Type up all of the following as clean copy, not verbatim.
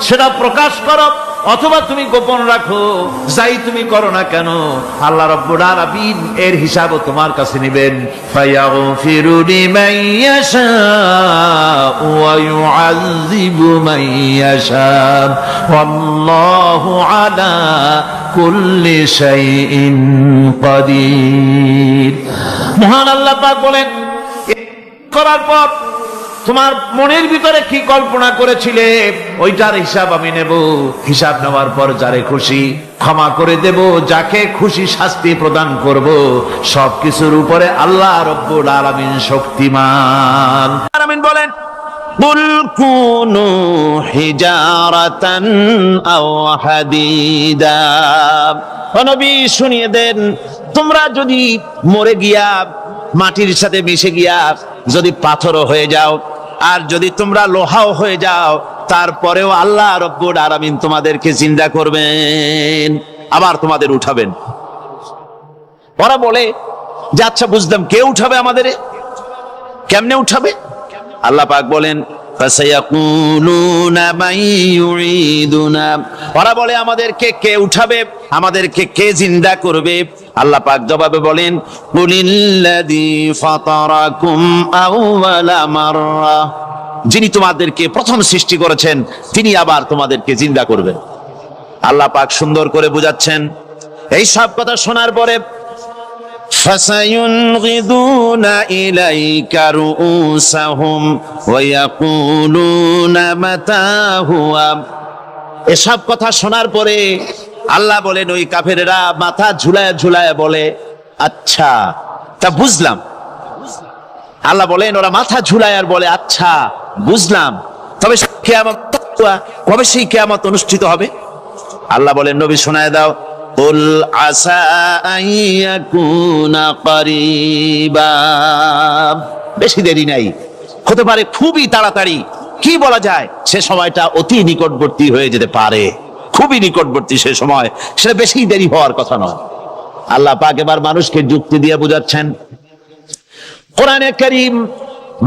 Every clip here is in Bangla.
সেটা প্রকাশ করো অথবা তুমি গোপন রাখো, যাই তুমি করো না কেন, আল্লাহ রাব্বুল আলামিন এর হিসাবও তোমার কাছে নেবেন। ফায়াগফিরু লিমান ইয়াশা ওয়া ইউআযযিবু মান ইয়াশা ওয়াল্লাহু আলা কুল্লি শাইইন কাদির। মহান আল্লাহ পাক বলেন, করার পর তোমার মনের ভিতরে কি কল্পনা করেছিলে ওইটার হিসাব আমি নেব। হিসাব নেওয়ার পর যারে খুশি ক্ষমা করে দেব, যাকে খুশি শাস্তি প্রদান করব। সবকিছুর উপরে আল্লাহ রাব্বুল আলামিন শক্তিমান। আমিন বলেন, কুল কুনু হিজারাতান আও হাদিদা। ও নবী শুনিয়ে দেন, তোমরা যদি মরে গিয়া মাটির সাথে মিশে গিয়া যদি পাথরও হয়ে যাও, আর যদি তোমরা লোহাও হয়ে যাও, তারপরেও আল্লাহ রাব্বুল আলামিন তোমাদেরকে জিন্দা করবেন, আবার তোমাদের উঠাবেন। ওরা বলে যে আচ্ছা বুঝলাম, কে উঠাবে আমাদের, কেমনে উঠাবে? আল্লাহ পাক বলেন, ফাসায়াকুলুনা মান ইউঈদুনা। ওরা বলে আমাদেরকে কে উঠাবে, আমাদেরকে কে জিন্দা করবে? আল্লাহ পাক জবাবে বলেন, কুলিল্লাযী ফাতারাকুম আউওয়ালা মাররা। যিনি তোমাদেরকে প্রথম সৃষ্টি করেছেন তিনি আবার তোমাদেরকে জিন্দা করবেন। আল্লাহ পাক সুন্দর করে বুঝাচ্ছেন। এই সব কথা শোনার পরে ফাসায়ুনগিদুনা ইলাইকা রুউসাহুম ওয়া ইয়াকুলুনা মাতা হুয়া। এসব কথা শোনার পরে আল্লাহ বলেন, ওই কাফেরেরা মাথা ঝুলায় ঝুলায় বলে আচ্ছা তা বুঝলাম। আল্লাহ বলেন, ওরা মাথা ঝুলায় আর বলে আচ্ছা বুঝলাম, তবে কিয়ামত কবে সেই কিয়ামত অনুষ্ঠিত হবে? আল্লাহ বলেন, নবী শোনায় দাও, কুল আসা আন ইয়াকুনা করিবা। বেশি দেরি নাই, হতে পারে খুবই তাড়াতাড়ি। কি বলা যায়, সে সময়টা অতি নিকটবর্তী হয়ে যেতে পারে, খুবই নিকটবর্তী সে সময়, সেটা বেশি দেরি হওয়ার কথা নয়। আল্লাহ পাক এবার মানুষকে যুক্তি দিয়ে বুঝাচ্ছেন। কোরআনে কারীম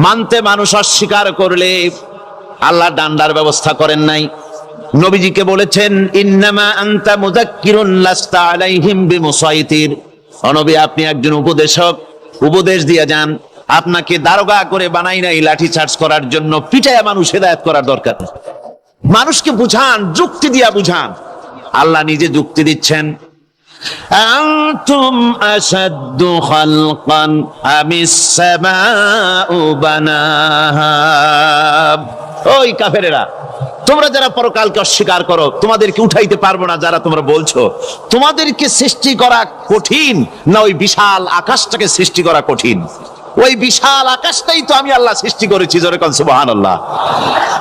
মানতে মানুষ অস্বীকার করলে আল্লাহ ডান্ডার ব্যবস্থা করেন নাই। নবীজিকে বলেছেন, ইন্নামা আনতা মুযাক্কিরুন লাস্তা আলাইহিম বিমুসাইতির। ও নবী, আপনি একজন উপদেশক, উপদেশ দিয়ে যান। আপনাকে দারোগা করে বানাই নাই লাঠি চার্জ করার জন্য, পিটায়া মানুষ হেদায়েত করার দরকার নেই। মানুষকে বুঝান, যুক্তি দিয়া বুঝান। আল্লাহ নিজে যুক্তি দিচ্ছেন, আনতুম আশাদ্দু খালকান আমিস সামাউ বানাহা। ওই কাফেরেরা, তোমরা যারা পরকালকে অস্বীকার করো, তোমাদেরকে উঠাইতে পারবো না যারা তোমরা বলছো, তোমাদেরকে সৃষ্টি করা কঠিন না ওই বিশাল আকাশটাকে সৃষ্টি করা কঠিন? ওই বিশাল আকাশটাই তো আমি আল্লাহ সৃষ্টি করেছি, জোরে কোন সুবহানাল্লাহ।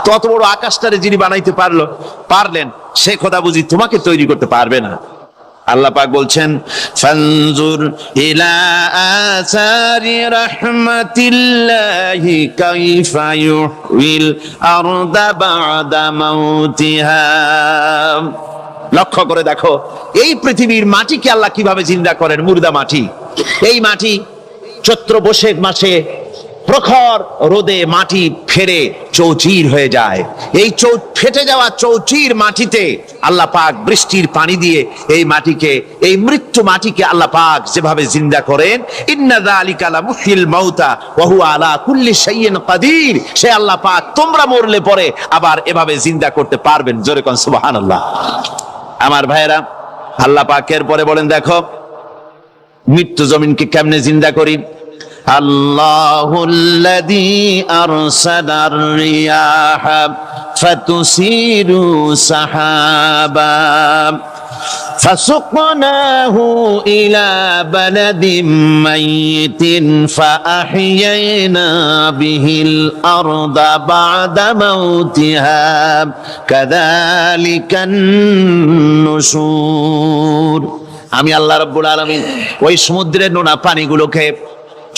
তত বড় আকাশটারে যিনি বানাইতে পারলেন, সে খোদা বুঝি তোমাকে তৈরি করতে পারবে না? আল্লাহ পাক বলছেন, ফানজুর ইলা আসারি রাহমাতিল্লাহি কাইফা ইউহিল আরদা বাদা মাউতিহা। লক্ষ্য করে দেখো, এই পৃথিবীর মাটিকে আল্লাহ কিভাবে জিন্দা করেন। মুর্দা মাটি, এই মাটি চৈত্র বৈশাখ মাসে প্রখর রোদে মাটি ফেরে চৌচির হয়ে যায়। এই ফেটে যাওয়া চৌচির মাটিতে আল্লাহ পাক বৃষ্টির পানি দিয়ে এই মাটিকে, এই মৃত্যু মাটিকে আল্লাহ পাক যেভাবে জিন্দা করেন, ইন্না যালিকা লামুহিল মাউতা ওয়া হুয়া আলা কুল্লি শাইইন কাদির। সে আল্লাহ পাক তোমরা মরলে পরে আবার এভাবে জিন্দা করতে পারবেন, জোরে কোন সুবহানাল্লাহ। আমার ভাইরা, আল্লাহ পাকের পরে বলেন, দেখো মৃত্যু জমিনকে কেমনে জিন্দা করি। আল্লাহুল্লাযী আরসালার রিয়াহা ফাতুসিরু সাহাবা ফাসুকনাহু ইলা বালাদিম মাইতিন ফাআহইয়ানা বিহিল আরদা বা'দা মাউতিহা কাযালিকান নুশুর। আমি আল্লাহ রাব্বুল আলামিন ওই সমুদ্রের নোনা পানিগুলোকে,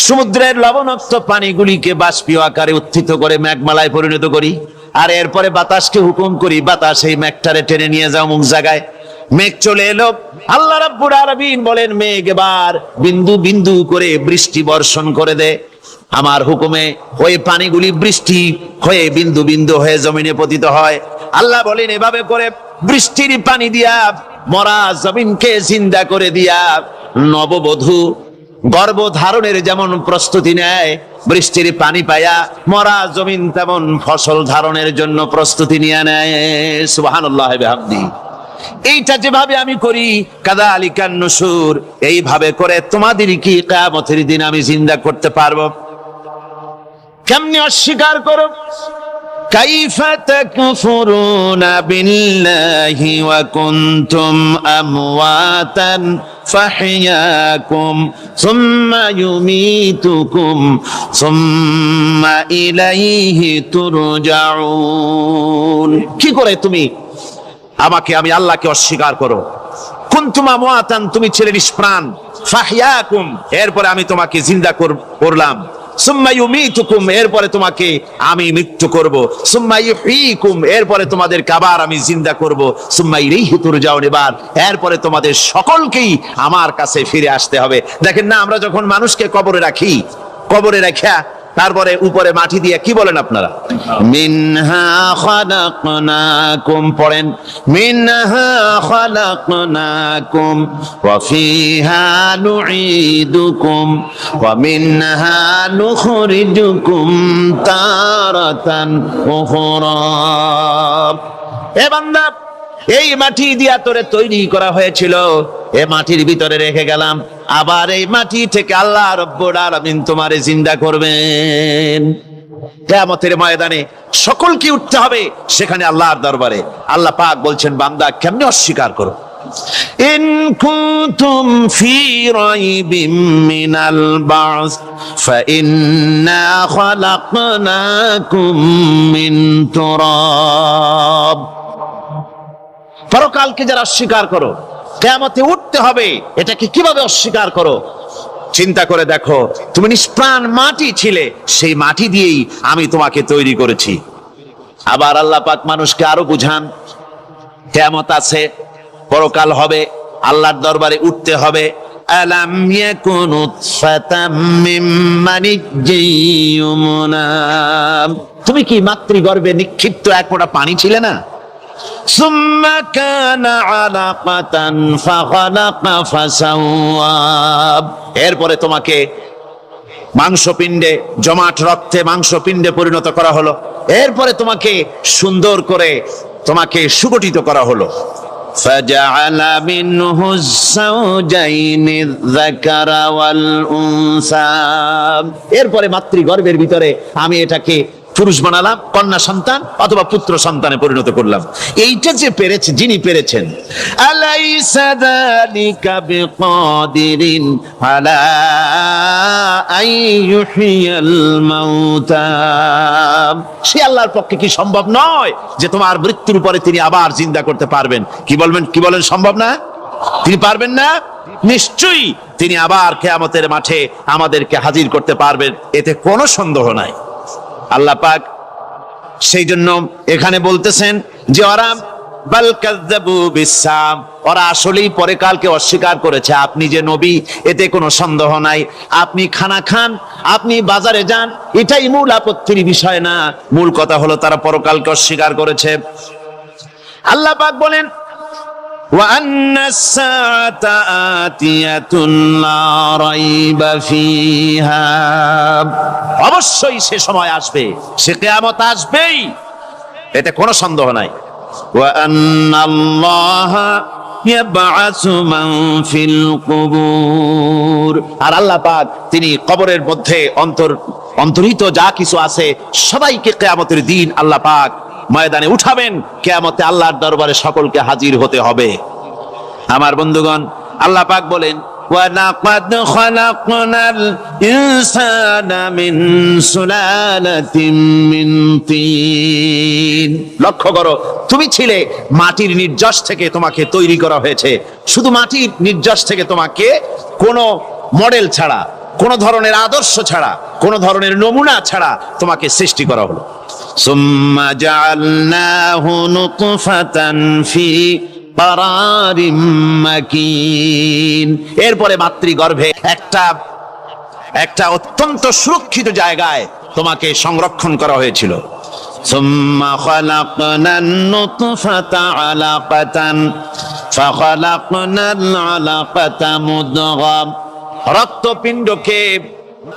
সমুদ্রের লবণাক্ত পানিগুলিকে বাষ্পীয় আকারে উত্থিত করে মেঘমালায় পরিণত করি, আর এরপরে বাতাসকে হুকুম করি, বাতাস এই মেঘটারে টেনে নিয়ে যাও মুখ জায়গায়। মেঘ চলে এলো। আল্লাহ রাব্বুল আলামিন বলেন, মেঘ এবার বিন্দু বিন্দু করে বৃষ্টি বর্ষণ করে দে। আমার হুকুমে ওই পানিগুলি বৃষ্টি হয়ে বিন্দু বিন্দু হয়ে জমিনে পতিত হয়। আল্লাহ বলেন এভাবে করে বৃষ্টির পানি দিয়া মরা জমিনকে জিন্দা করে দিয়া নববধূ গর্ভধারণের যেমন প্রস্তুতি নেয়, বৃষ্টির পানি পায়া মরা জমিন তেমন ফসল ধারণের জন্য প্রস্তুতি নিয়ে নেয়। সুবহানাল্লাহ বিহামদি। এইটা যেভাবে আমি করি কাযালিকান নুশুর, এইভাবে করে তোমাদের কি কিয়ামতের দিন আমি জিন্দা করতে পারবো? কেমনে অস্বীকার করো? কাইফা তাকফুরুনা বিল্লাহি ওয়া কুনতুম আমওয়াতান ফাহইয়াকুম সুম্মা ইউমীতুকুম সুম্মা ইলাইহি তুরজাউন। কি করে তুমি আমি আল্লাহকে অস্বীকার করো? কুনতুম আমওয়াতান, তুমি ছিলে নিষ্প্রাণ, ফাহইয়াকুম, এরপরে আমি তোমাকে জিন্দা করলাম, সুম্মা ইউমীতুকুম, এরপরে তোমাকে আমি মৃত্যু করব, সুম্মা ইউহয়ীকুম, এরপরে তোমাদেরকে আবার আমি জিন্দা করব, সুম্মা ইলাইহি তুরজাউন, এরপরে তোমাদের সকলকেই আমার কাছে ফিরে আসতে হবে। দেখেন না, আমরা যখন মানুষকে কবরে রাখি, কবরে রাখা তারপরে উপরে মাটি দিয়ে কি বলেন আপনারা? মিনহা খালাকনাকুম, পড়েন মিনহা খালাকনাকুম ওয়া ফিহা নুঈদুকুম ওয়া মিনহা নুখরিজুকুম তারাতান উখরা। এ বান্দা, এই মাটি দিয়া তোরে তৈরি করা হয়েছিল, এ মাটির ভিতরে রেখে গেলাম, আবার এই মাটি থেকে আল্লাহ রব্বুল আলামিন তোমারে জিন্দা করবেন। কিয়ামতের ময়দানে সকলকে উঠতে হবে সেখানে আল্লাহর দরবারে। আল্লাহ পাক বলছেন, বান্দা কেমনে অস্বীকার করো? ইন কুনতুম ফি রাইবিম মিনাল বা'স ফাইন্না খালাকনাকুম মিন তুরাব। পরকালকে যারা অস্বীকার করো, কিয়ামতে উঠতে হবে, এটাকে কিভাবে অস্বীকার করো? চিন্তা করে দেখো, তুমি নিষ্প্রাণ মাটি ছিলে, সেই মাটি দিয়েই আমি তোমাকে তৈরি করেছি। আবার আল্লাহ পাক মানুষকে আরো বুঝান, কিয়ামত আছে, পরকাল হবে, আল্লাহর দরবারে উঠতে হবে। আলাম ইয়াকুন নুতফাতাম মিন মানিয়্যিন ইউমনা, তুমি কি মাতৃগর্ভে নিক্ষিপ্ত এক ফোঁটা পানি ছিলে না? সুম্মা কানা আলাকাতান ফাখালাকা ফাসাওয়া, এরপরে তোমাকে মাংসপিণ্ডে, জমাট রক্তে মাংসপিণ্ডে পরিণত করা হলো, এরপরে তোমাকে সুন্দর করে তোমাকে সুগঠিত করা হলো। ফাজআলা মিনহু যাওজাইনি যাকারা ওয়াল উনসা, এরপরে মাতৃগর্ভের ভিতরে আমি এটাকে পুরুষ বানালাম, কন্যা সন্তান অথবা পুত্র সন্তানে পরিণত করলাম। এইটা যে পেরেছে, যিনি পেরেছেন, আলাইসা যালিকা বিকাদিরিন আলা আইয়ুহিয়াল মাউতা, সে আল্লাহর পক্ষে কি সম্ভব নয় যে তোমার মৃত্যুর পরে তিনি আবার জিন্দা করতে পারবেন? কি বলেন সম্ভব না? তিনি পারবেন না? নিশ্চয়ই তিনি আবার কিয়ামতের মাঠে আমাদেরকে হাজির করতে পারবেন, এতে কোনো সন্দেহ নাই। আল্লাহ পাক সেই জন্য এখানে বলতেছেন যে ওরা বাল কাযযাবু বিসাম, ওরা আসলেই পরকালকে অস্বীকার করেছে। আপনি যে নবী, এতে কোনো সন্দেহ নাই। আপনি খানা খান, আপনি বাজারে যান, এটাই মূল আপত্তির বিষয় না। মূল কথা হলো তারা পরকালকে অস্বীকার করেছে। আল্লাহ পাক বলেন, ওয়া আন্নাস সাআতা আতিয়াতুন লা রাইবা ফিহা, অবশ্যই সে সময় আসবে, সে কিয়ামত আসবেই, এতে কোনো সন্দেহ নাই। ওয়া আন্নাল্লাহা ইয়াবআসু মান ফিল কুবুর, আর আল্লাহ পাক তিনি কবরের মধ্যে অন্তর্হিত যা কিছু আছে সবাইকে কিয়ামতের দিন আল্লাহ পাক ময়দানে উঠাবেন। কিয়ামতে আল্লাহর দরবারে সকলকে হাজির হতে হবে। আমার বন্ধুগণ, আল্লাহ পাক বলেন, ওয়া লাকাদ খালাকনাল ইনসানা মিন সুলালাতিন মিন তিন, লক্ষ্য করো, তুমি ছিলে মাটির নির্যাস থেকে তোমাকে তৈরি করা হয়েছে। শুধু মাটির নির্যাস থেকে তোমাকে কোনো মডেল ছাড়া, কোন ধরনের আদর্শ ছাড়া, কোন ধরনের নমুনা ছাড়া তোমাকে সৃষ্টি করা হলো। সুম্মা জাআলনাহু নুতফাতান ফি কারারিম মাকিন, এরপরে মাতৃগর্ভে একটা অত্যন্ত সুরক্ষিত জায়গায় তোমাকে সংরক্ষণ করা হয়েছিল। সুম্মা খালাকনান নুতফাতা আলাকাতান ফাখালাকনাল আলাকাতা মুদগা। রক্তপিণ্ডকে,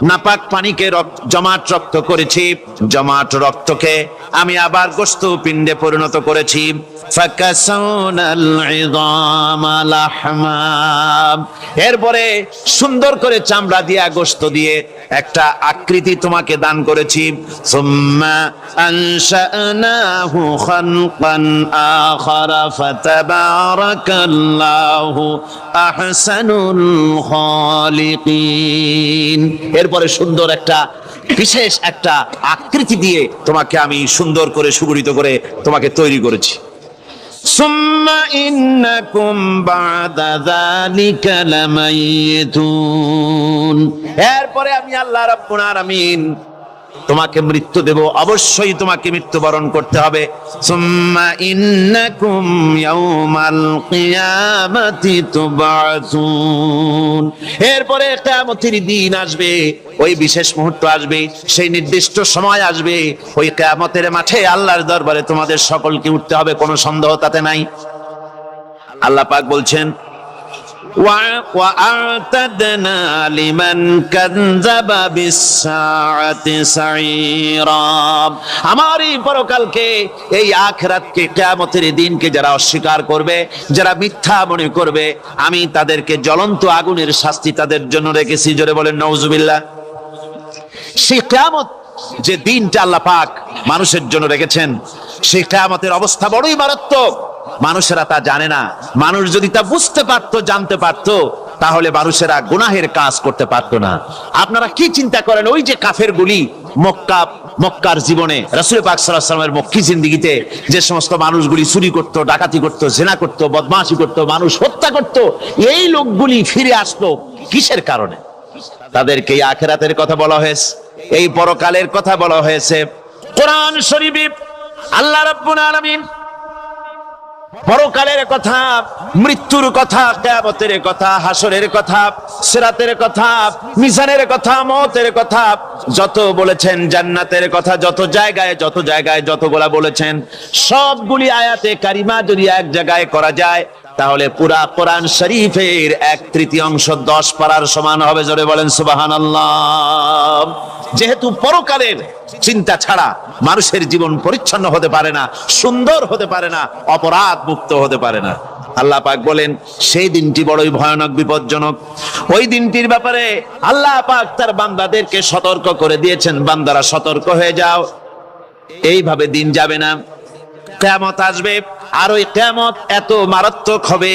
নাপাক পানিকে জমাট রক্ত করেছি, জমাট রক্তকে আমি আবার গোশত পিণ্ডে পরিণত করেছি। ফাকাসাউনাল ইযামা লাহমা, এরপরে সুন্দর করে চামড়া দিয়া গোশত দিয়ে একটা আকৃতি তোমাকে দান করেছি। সুম্মা আনশানাহু খালকান আখারা ফাতাবারাকাল্লাহু আহসানুল খালিকিন। এরপরে সুন্দর একটা বিশেষ একটা আকৃতি দিয়ে তোমাকে আমি সুন্দর করে সুগঠিত করে তোমাকে তৈরি করেছি। সুম্মা ইন্নাকুম বা'দা যালিকা লামাইতুন, এরপরে আমি আল্লাহ রাব্বুল আলামিন তোমাকে মৃত্যু দেব, অবশ্যই তোমাকে মৃত্যুবরণ করতে হবে। সুম্মা ইন্নাকুম ইয়াউমাল কিয়ামাতি তুবআসুন, এরপরে কিয়ামতের দিন আসবে, ওই বিশেষ মুহূর্ত আসবে, সেই নির্দিষ্ট সময় আসবে, ওই কিয়ামতের মাঠে আল্লাহর দরবারে তোমাদের সকলকে উঠতে হবে, কোনো সন্দেহ তাতে নাই। আল্লাহ পাক বলছেন وَأَعْتَدْنَا لِمَنْ كَذَّبَ بِالسَّاعَةِ سَعِيرًا, আমার এই পরকালকে, এই আখিরাতকে, কিয়ামতের দিনকে যারা অস্বীকার করবে, যারা মিথ্যা মনে করবে, আমি তাদেরকে জ্বলন্ত আগুনের শাস্তি তাদের জন্য রেখেছি। জোরে বলেন নাউজুবিল্লাহ। সেই কিয়ামত যে দিনটা আল্লাহ পাক মানুষের জন্য রেখেছেন, সেই কিয়ামতের অবস্থা বড়ই মারাত্মক। মানুষেরা তা জানে না। মানুষ যদি তা বুঝতে পারতো, জানতে পারতো, তাহলে মানুষেরা গুনাহের কাজ করতে পারতো না। আপনারা কি চিন্তা করেন, ওই যে কাফের গুলি মক্কার জীবনে, রাসূল পাক সাল্লাল্লাহু আলাইহি ওয়াসাল্লামের মক্কি জিন্দেগিতে যে সমস্ত মানুষগুলি চুরি করত, ডাকাতি করত, জিনা করত, বদমাশি করত, মানুষ হত্যা করত, এই লোকগুলি ফিরে আসলো কিসের কারণে? তাদেরকে এই আখিরাতের কথা বলা হয়েছে, এই পরকালের কথা বলা হয়েছে। কোরআন শরীফে আল্লাহ রাব্বুল আলামিন পরকালের কথা, মৃত্যুর কথা, কিয়ামতের কথা, হাসরের কথা, সিরাতের কথা, মিজানের কথা, মওতের কথা যত বলেছেন, জান্নাতের কথা যত জায়গায় যতগুলা বলেছেন, সবগুলি আয়াতে কারিমা যদি এক জায়গায় করা যায়, তাহলে পুরা কোরআন শরীফের 1/3 10 পারার সমান হবে। জোরে বলেন সুবহানাল্লাহ। যেহেতু পরকালের চিন্তা ছাড়া মানুষের জীবন পরিচ্ছন্ন হতে পারে না, সুন্দর হতে পারে না, অপরাধ মুক্ত হতে পারে না। আল্লাহ পাক বলেন সেই দিনটি বড়ই ভয়ানক, বিপজ্জনক। ওই দিনটির ব্যাপারে আল্লাহ পাক তার বান্দাদেরকে সতর্ক করে দিয়েছেন, বান্দারা সতর্ক হয়ে যাও, এইভাবে দিন যাবে না, কিয়ামত আসবে। আর ওই কিয়ামত এত মারাত্মক হবে,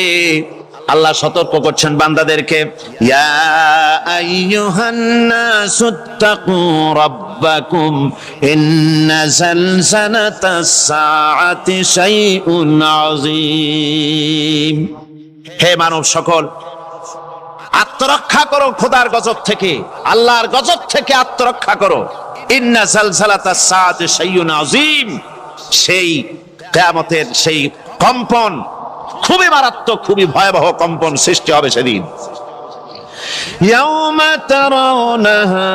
আল্লাহ সতর্ক করছেন বান্দাদেরকে, ইয়া আইয়ুহান নাসুত্তাকু রাব্বাকুম ইন্না যালজালাতাস সাআতি শাইউন আযীম। হে মানব সকল, আত্মরক্ষা করো খোদার গজব থেকে, আল্লাহর গজব থেকে আত্মরক্ষা করো। ইন্না যালজালাতাস সাআতি শাইউন আযীম, সেই কিয়ামতের সেই কম্পন খুবই মারাত্মক, খুবই ভয়াবহ কম্পন সৃষ্টি হবে সেদিন। ইয়াউমা তারাউনাহা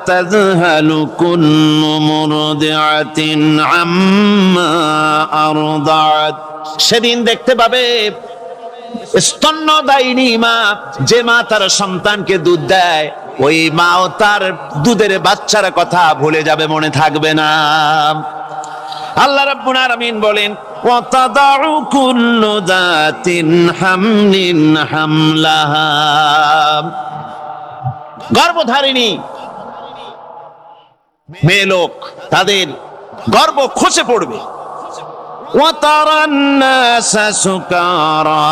তাযহালু কুল্লু মুরদিআতিন আম্মা আরদাআত, সেদিন দেখতে পাবে স্তন্যদায়িনী মা, যে মা তার সন্তানকে দুধ দেয়, ওই মাও তার দুধের বাচ্চার কথা ভুলে যাবে, মনে থাকবে না। আল্লাহ রাব্বুল আলামিন বলেন ওয়াতাদাউ কুল্লু যাতিন হামলিন হামলাহা, গর্ভধারিণী মেয়ে লোক তাদের গর্ভ খসে পড়বে। ওয়াতারান নাসা সুকারা,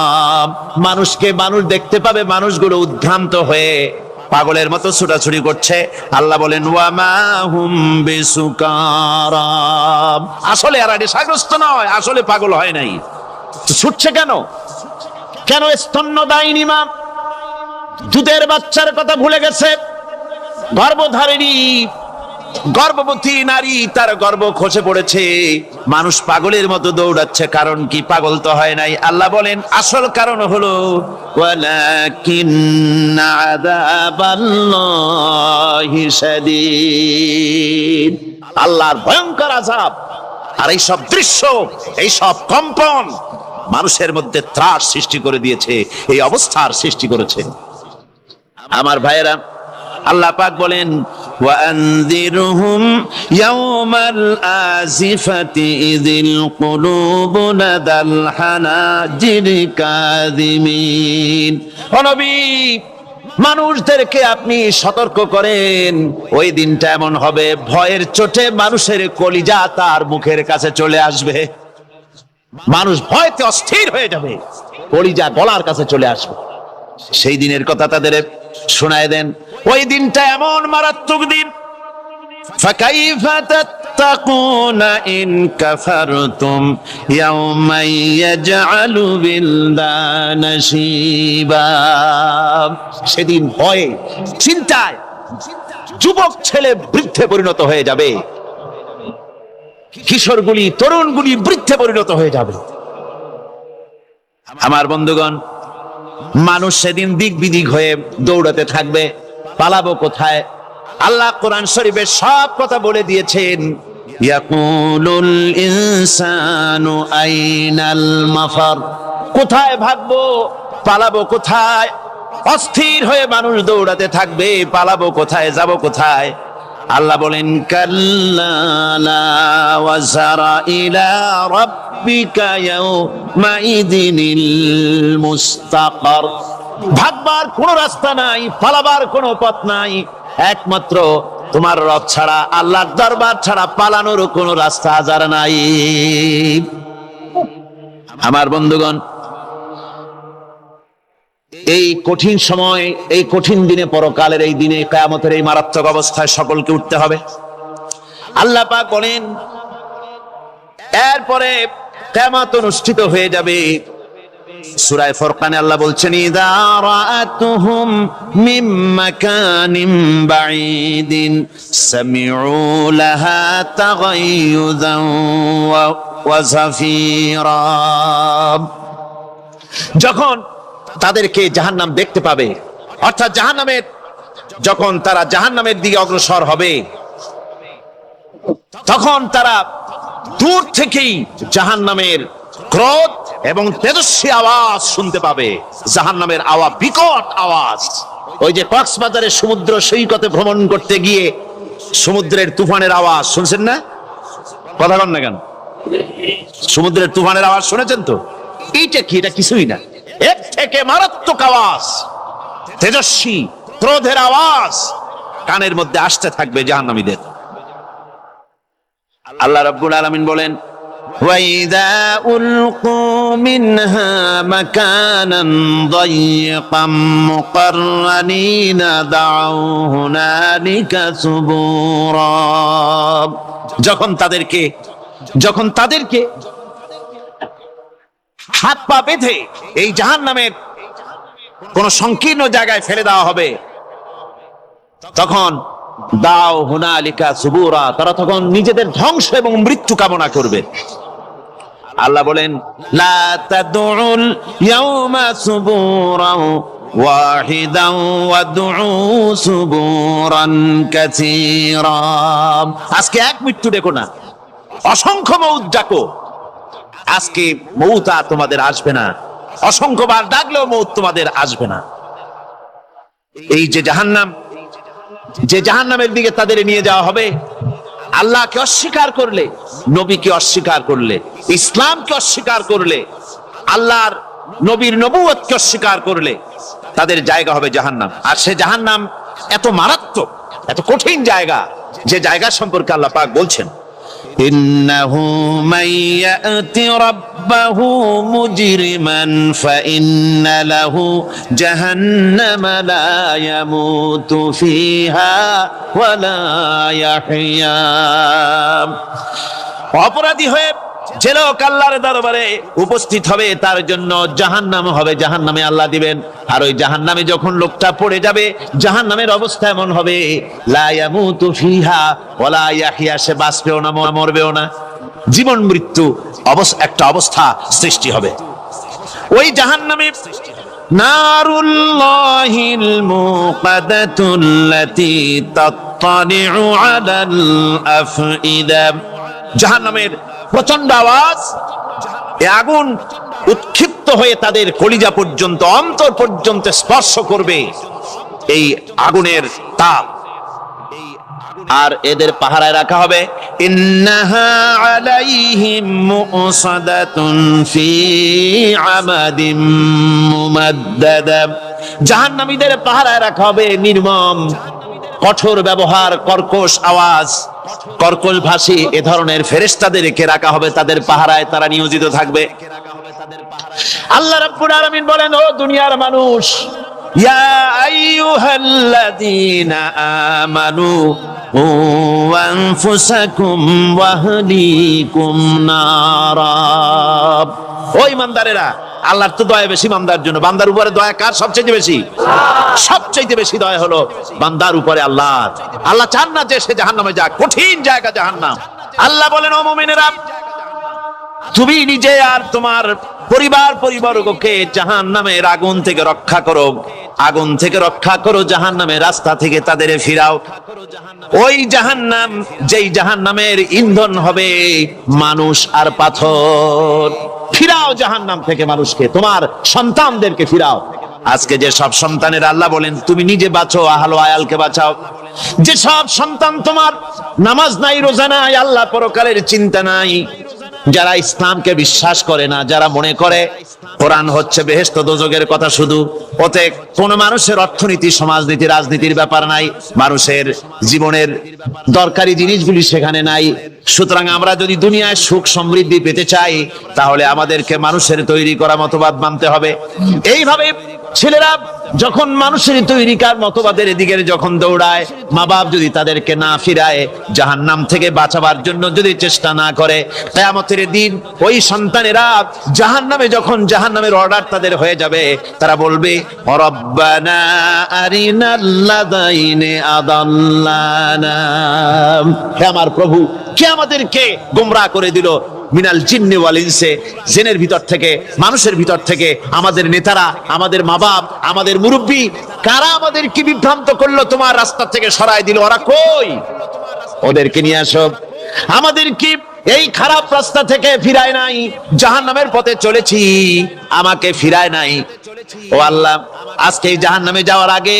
মানুষকে মানুষ দেখতে পাবে, মানুষগুলো উদ্ভ্রান্ত হয়ে পাগলের মতো ছুটাছুটি করছে। আল্লাহ বলেন ওয়ামা হুম বিসুকারা, আসলে আর নেশাগ্রস্ত নয়, আসলে পাগল হয় নাই। ছুটছে কেন? কেন? স্তন্যদায়িনী মা দুধের বাচ্চার কথা ভুলে গেছে। গর্ভধারিণী গর্ভবতী নারী, তার গর্ভ খসে পড়েছে, মানুষ পাগলের মতো দৌড়াচ্ছে। কারণ কি? পাগল তো হয় নাই। আল্লাহ বলেন আসল কারণ হলো ওয়ালাকিন্না আযাবাল্লাহি শাদীদ, আল্লাহর ভয়ঙ্কর আযাব আর এই সব দৃশ্য, এই সব কম্পন মানুষের মধ্যে ত্রাস সৃষ্টি করে দিয়েছে, এই অবস্থার সৃষ্টি করেছে। আমার ভাইয়েরা, আল্লাহ পাক বলেন ওয়ানযিরহুম ইয়াওমাল আজিফাতি ইযিল কুলুবু লাদাল হানাজির কাযিমিন। ও নবী, মানুষদেরকে আপনি সতর্ক করেন, ওই দিনটা এমন হবে ভয়ের চোটে মানুষের কলিজা তার মুখের কাছে চলে আসবে। মানুষ ভয়তে অস্থির হয়ে যাবে, কলিজা গলার কাছে চলে আসবে। সেই দিনের কথা তাদের শোনায় দেন। ওই দিনটা এমন মারাত্মক দিন। ফাকাইফা তাত্তাকুনা ইন কাফারতুম ইয়াওমা ইয়াজআলু বিলদানা শিবা। সেদিন ভয়ে চিন্তায় যুবক ছেলে বৃদ্ধে পরিণত হয়ে যাবে, কিশোরগুলি তরুণগুলি বৃদ্ধে পরিণত হয়ে যাবে। আমার বন্ধুগণ, মানুষ সেদিন দিক বিদিক হয়ে দৌড়াতে থাকবে, পালাবো কোথায়? আল্লাহ কোরআন শরীফে সব কথা বলে দিয়েছেন। ইয়াকুলুল ইনসানু আইনাল মাফার। কোথায় ভাগবো, পালাবো কোথায়? অস্থির হয়ে মানুষ দৌড়াতে থাকবে, পালাবো কোথায়, যাব কোথায়? আল্লাহ বলেন কাল্লা লা ওয়াজারা ইলা রাব্বিকা ইয়াওমাইদিনিল মুস্তাকার। ভাগবার কোনো রাস্তা নাই, পালাবার কোনো পথ নাই, একমাত্র তোমার রব ছাড়া, আল্লাহর দরবার ছাড়া পালানোর কোনো রাস্তা আজার নাই। আমার বন্ধুগণ, এই কঠিন সময়, এই কঠিন দিনে, পরকালের এই দিনে, কিয়ামতের এই মারাত্মক অবস্থায় সকলকে উঠতে হবে। আল্লাহ পাক বলেন এরপরে কিয়ামত অনুষ্ঠিত হয়ে যাবে। সূরা ফুরকানে আল্লাহ বলছেন ইযা রাআতুহুম মিন মাকানিন বাঈদিন সামিউ লাহা তাগায়ুযান ওয়া যাফীরা। যখন তাদেরকে জাহান্নাম দেখতে পাবে, অর্থাৎ জাহান্নামের, যখন তারা জাহান্নামের দিকে অগ্রসর হবে, তখন তারা দূর থেকেই জাহান্নামের ক্রোধ এবং তেজস্বী আওয়াজ শুনতে পাবে। জাহান্নামের আওয়াজ, বিকট আওয়াজ। ওই যে কক্সবাজারের সমুদ্র সৈকতে ভ্রমণ করতে গিয়ে সমুদ্রের তুফানের আওয়াজ শুনছেন না? কথা বল না কেন? সমুদ্রের তুফানের আওয়াজ শুনেছেন তো? এইটা কি? এটা কিছুই না, এর থেকে মারাত্মক আওয়াজ, তেজস্বী ক্রোধের আওয়াজ কানের মধ্যে আসতে থাকবে জাহান্নামীদের। আল্লাহ রাব্বুল আলামিন বলেন ওয়াইদা উলকু মিনহা মাকানান দায়িকাম মুকাররানিনা দাউ হুনালিকা সুবুরা। যখন তাদেরকে হাত পা বেঁধে এই জাহান্নামের কোন সংকীর্ণ জায়গায় ফেলে দেওয়া হবে, তখন দাও হুনালিকা সুবুরা, তারা তখন নিজেদের ধ্বংস এবং মৃত্যু কামনা করবে। আল্লাহ বলেন লা তাদউল ইয়াউমা সুবুরান ওয়াহিদান ওয়াদউ সুবুরান কাসীরা। আজকে এক মৃত্যু ডেকো না, অসংখ্য মউত ডাকো। আজকে মউত আর তোমাদের আসবে না, অসংখ্যবার ডাকলেও মউত তোমাদের আসবে না। এই যে জাহান্নাম, যে জাহান্নামের দিকে তাদের নিয়ে যাওয়া হবে, আল্লাহকে অস্বীকার করলে, নবীকে অস্বীকার করলে, ইসলামকে অস্বীকার করলে, আল্লাহর নবীর নবুয়তকে অস্বীকার করলে তাদের জায়গা হবে জাহান্নাম। আর সে জাহান্নাম এত মারাত্মক, এত কঠিন জায়গা, যে জায়গা সম্পর্কে আল্লাহ পাক বলছেন ইন্নাহু মান ইয়াতি রাব্বাহু মুজরিমান ফাইন্না লাহু জাহান্নামা লা ইয়ামুতু ফিহা ওয়া লা ইয়াহইয়া। অপরাধী হয়ে যে লোক আল্লাহর দরবারে উপস্থিত হবে, তার জন্য জাহান্নাম হবে, জাহান্নামে আল্লাহ দিবেন। আর ওই জাহান্নামে যখন লোকটা পড়ে যাবে, জাহান্নামের অবস্থা এমন হবে লা ইয়ামুতু ফিহা ওয়া লা ইয়াহইয়া, সে বাঁচবেও না মরবেও না, জীবন মৃত্যু একটা অবস্থা সৃষ্টি হবে। ওই জাহান্নামে নারুল্লাহিল মুকাদাতুল্লাতী তাত্তালিউ আলাল আফইদা, জাহান্নামের প্রচন্ড আওয়াজ, এই আগুন উৎক্ষিপ্ত হয়ে তাদের কলিজা পর্যন্ত, অন্তর পর্যন্ত স্পর্শ করবে এই আগুনের তাপ। আর এদের পাহারায় রাখা হবে, ইন্নাহা আলাইহিম মুসাদাতুন ফি আমাদিম মুমাদ্দাদা। জাহান্নামীদের পাহারায় রাখা হবে নির্মম, কঠোর ব্যবহার, কর্কশ আওয়াজ, কর্কশ ভাষী এ ধরনের ফেরেশতাদেরকে রাখা হবে তাদের পাহারায়, তারা নিয়োজিত থাকবে। আল্লাহ রাব্বুল আলামিন বলেন, ও দুনিয়ার মানুষ, ইয়া আইয়ুহাল্লাযীনা আমানু ওয়া আনফুসাকুম ওয়া আহলিকুম নারা। ও ঈমানদারেরা, আল্লাহর তো দয়া বেশি বান্দার জন্য। বান্দার উপরে দয়া কার সবচেয়ে বেশি? সবচেয়ে বেশি দয়া হলো বান্দার উপরে আল্লাহর। আল্লাহ চান না যে সে জাহান্নামে যাক, কঠিন জায়গা জাহান্নাম। আল্লাহ বলেন, ও মুমিনেরা, তুমি নিজে আর তোমার পরিবার পরিবর্গকে জাহান্নামের আগুন থেকে রক্ষা করো, আগুন থেকে রক্ষা করো, জাহান্নামের রাস্তা থেকে তাদের ফিরাও। ওই জাহান্নাম, যেই জাহান্নামের ইন্ধন হবে মানুষ আর পাথর, ফিরাও জাহান্নাম থেকে মানুষকে, তোমার সন্তানদেরকে ফিরাও। আজকে যে সব সন্তানের আল্লাহ বলেন তুমি নিজে বাঁচো, আহলো আয়ালকে বাঁচাও। যে সব সন্তান তোমার নামাজ নাই, রোজা নাই, আল্লাহ পরকালের চিন্তা নাই, যারা ইসলামকে বিশ্বাস করে না, যারা মনে করে কোরআন হচ্ছে বেহেশত দোজখের কথা শুধু, ওতে কোন মানুষের অর্থনীতি, সমাজনীতি, রাজনীতির ব্যাপার নাই, মানুষের জীবনের দরকারি জিনিসগুলি সেখানে নাই। সুতরাং আমরা যদি দুনিয়ায় সুখ সমৃদ্ধি পেতে চাই, তাহলে আমাদেরকে মানুষের তৈরি করা মতবাদ মানতে হবে। এইভাবে ছেলেরা যখন মানুষের তৈরিকার মতবাদের দিকে যখন দৌড়ায়, মা বাপ যদি তাদেরকে না ফিরায়, জাহান্নাম থেকে বাঁচাবার জন্য যদি চেষ্টা না করে, কিয়ামতের দিন ওই সন্তানেরা জাহান্নামে, যখন জাহান্নামের অর্ডার তাদের হয়ে যাবে, তারা বলবে, রব্বানা আরিনাল্লাযাইনি আদাল্লানা। হে আমার প্রভু, কে আমাদেরকে গোমরাহ করে দিল, মিনাল জিন্নি ওয়াল ইনসি, জিনের ভিতর থেকে, মানুষের ভিতর থেকে, আমাদের নেতারা, আমাদের মা বাপ, আমাদের মুরব্বী, কারা আমাদেরকে বিভ্রান্ত করলো, তোমার রাস্তা থেকে সরায় দিল, ওরা কই? ওদেরকে নিয়ে আসো। আমাদেরকে এই খারাপ রাস্তা থেকে ফিরায় নাই, জাহান্নামের পথে চলেছি, আমাকে ফিরায় নাই। ও আল্লাহ, আজকে এই জাহান্নামে যাওয়ার আগে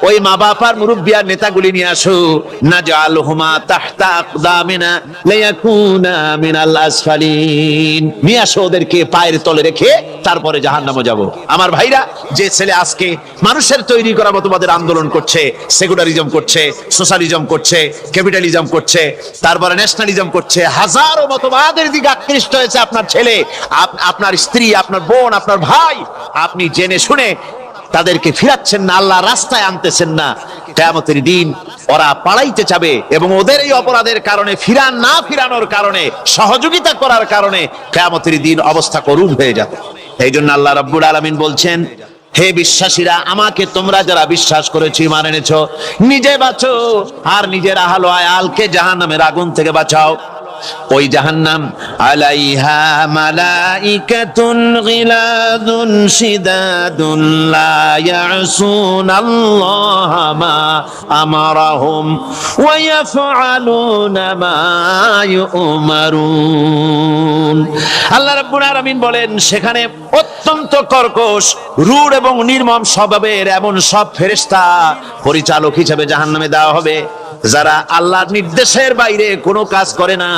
ওই মা বাপ আর মুরব্বি আর নেতাগুলি নিয়ে আসো, নাজআলহুমা তাহতা আকদামিনা লিয়াকুনা মিনাল আসফালিন। নিয়ে আসো, ওদেরকে পায়ের তলে রেখে তারপরে জাহান্নামে যাব। আমার ভাইরা, যে ছেলে আজকে মানুষের তৈরি করা মতবাদের আন্দোলন করছে, সেকুলারিজম করছে, সোশ্যালিজম করছে, ক্যাপিটালিজম করছে, তারপরে ন্যাশনালিজম করছে, হাজারো মতবাদের দিকে আকৃষ্ট হয়েছে আপনার ছেলে, আপনার স্ত্রী, আপনার বোন, আপনার ভাই, আপনি জেনে শুনে তাদেরকে ফিরাচ্ছেন না, আল্লাহ রাস্তায় আনতেছেন না। কিয়ামতের দিন ওরা পালাইতে যাবে, এবং ওদের এই অপরাধের কারণে, ফিরানোর কারণে, সহযোগিতা করার কারণে কিয়ামতের দিন অবস্থা করুণ হয়ে যাবে। এই জন্য আল্লাহ রাব্বুল আলামিন বলছেন, হে বিশ্বাসীরা, আমাকে তোমরা যারা বিশ্বাস করেছো, ঈমান এনেছো, নিজে বাঁচো আর নিজের আহলো আয়ালকে জাহান্নামের আগুন থেকে বাঁচাও। ওই জাহান্নাম আলাইহা মালাইকাতুন গিলাদুন শিদাদুন লা ইয়াসুনাল্লাহা মা আমারাহুম ওয়া ইয়াফআলুনা মা ইউমারুন। আল্লাহ রাব্বুল আলামিন বলেন, সেখানে অত্যন্ত কর্কশ, রূঢ় এবং নির্মম স্বভাবের এমন সব ফেরেশতা পরিচালক হিসেবে জাহান্নামে দেওয়া হবে, যারা আল্লাহর নির্দেশের বাইরে কোনো কাজ করে না,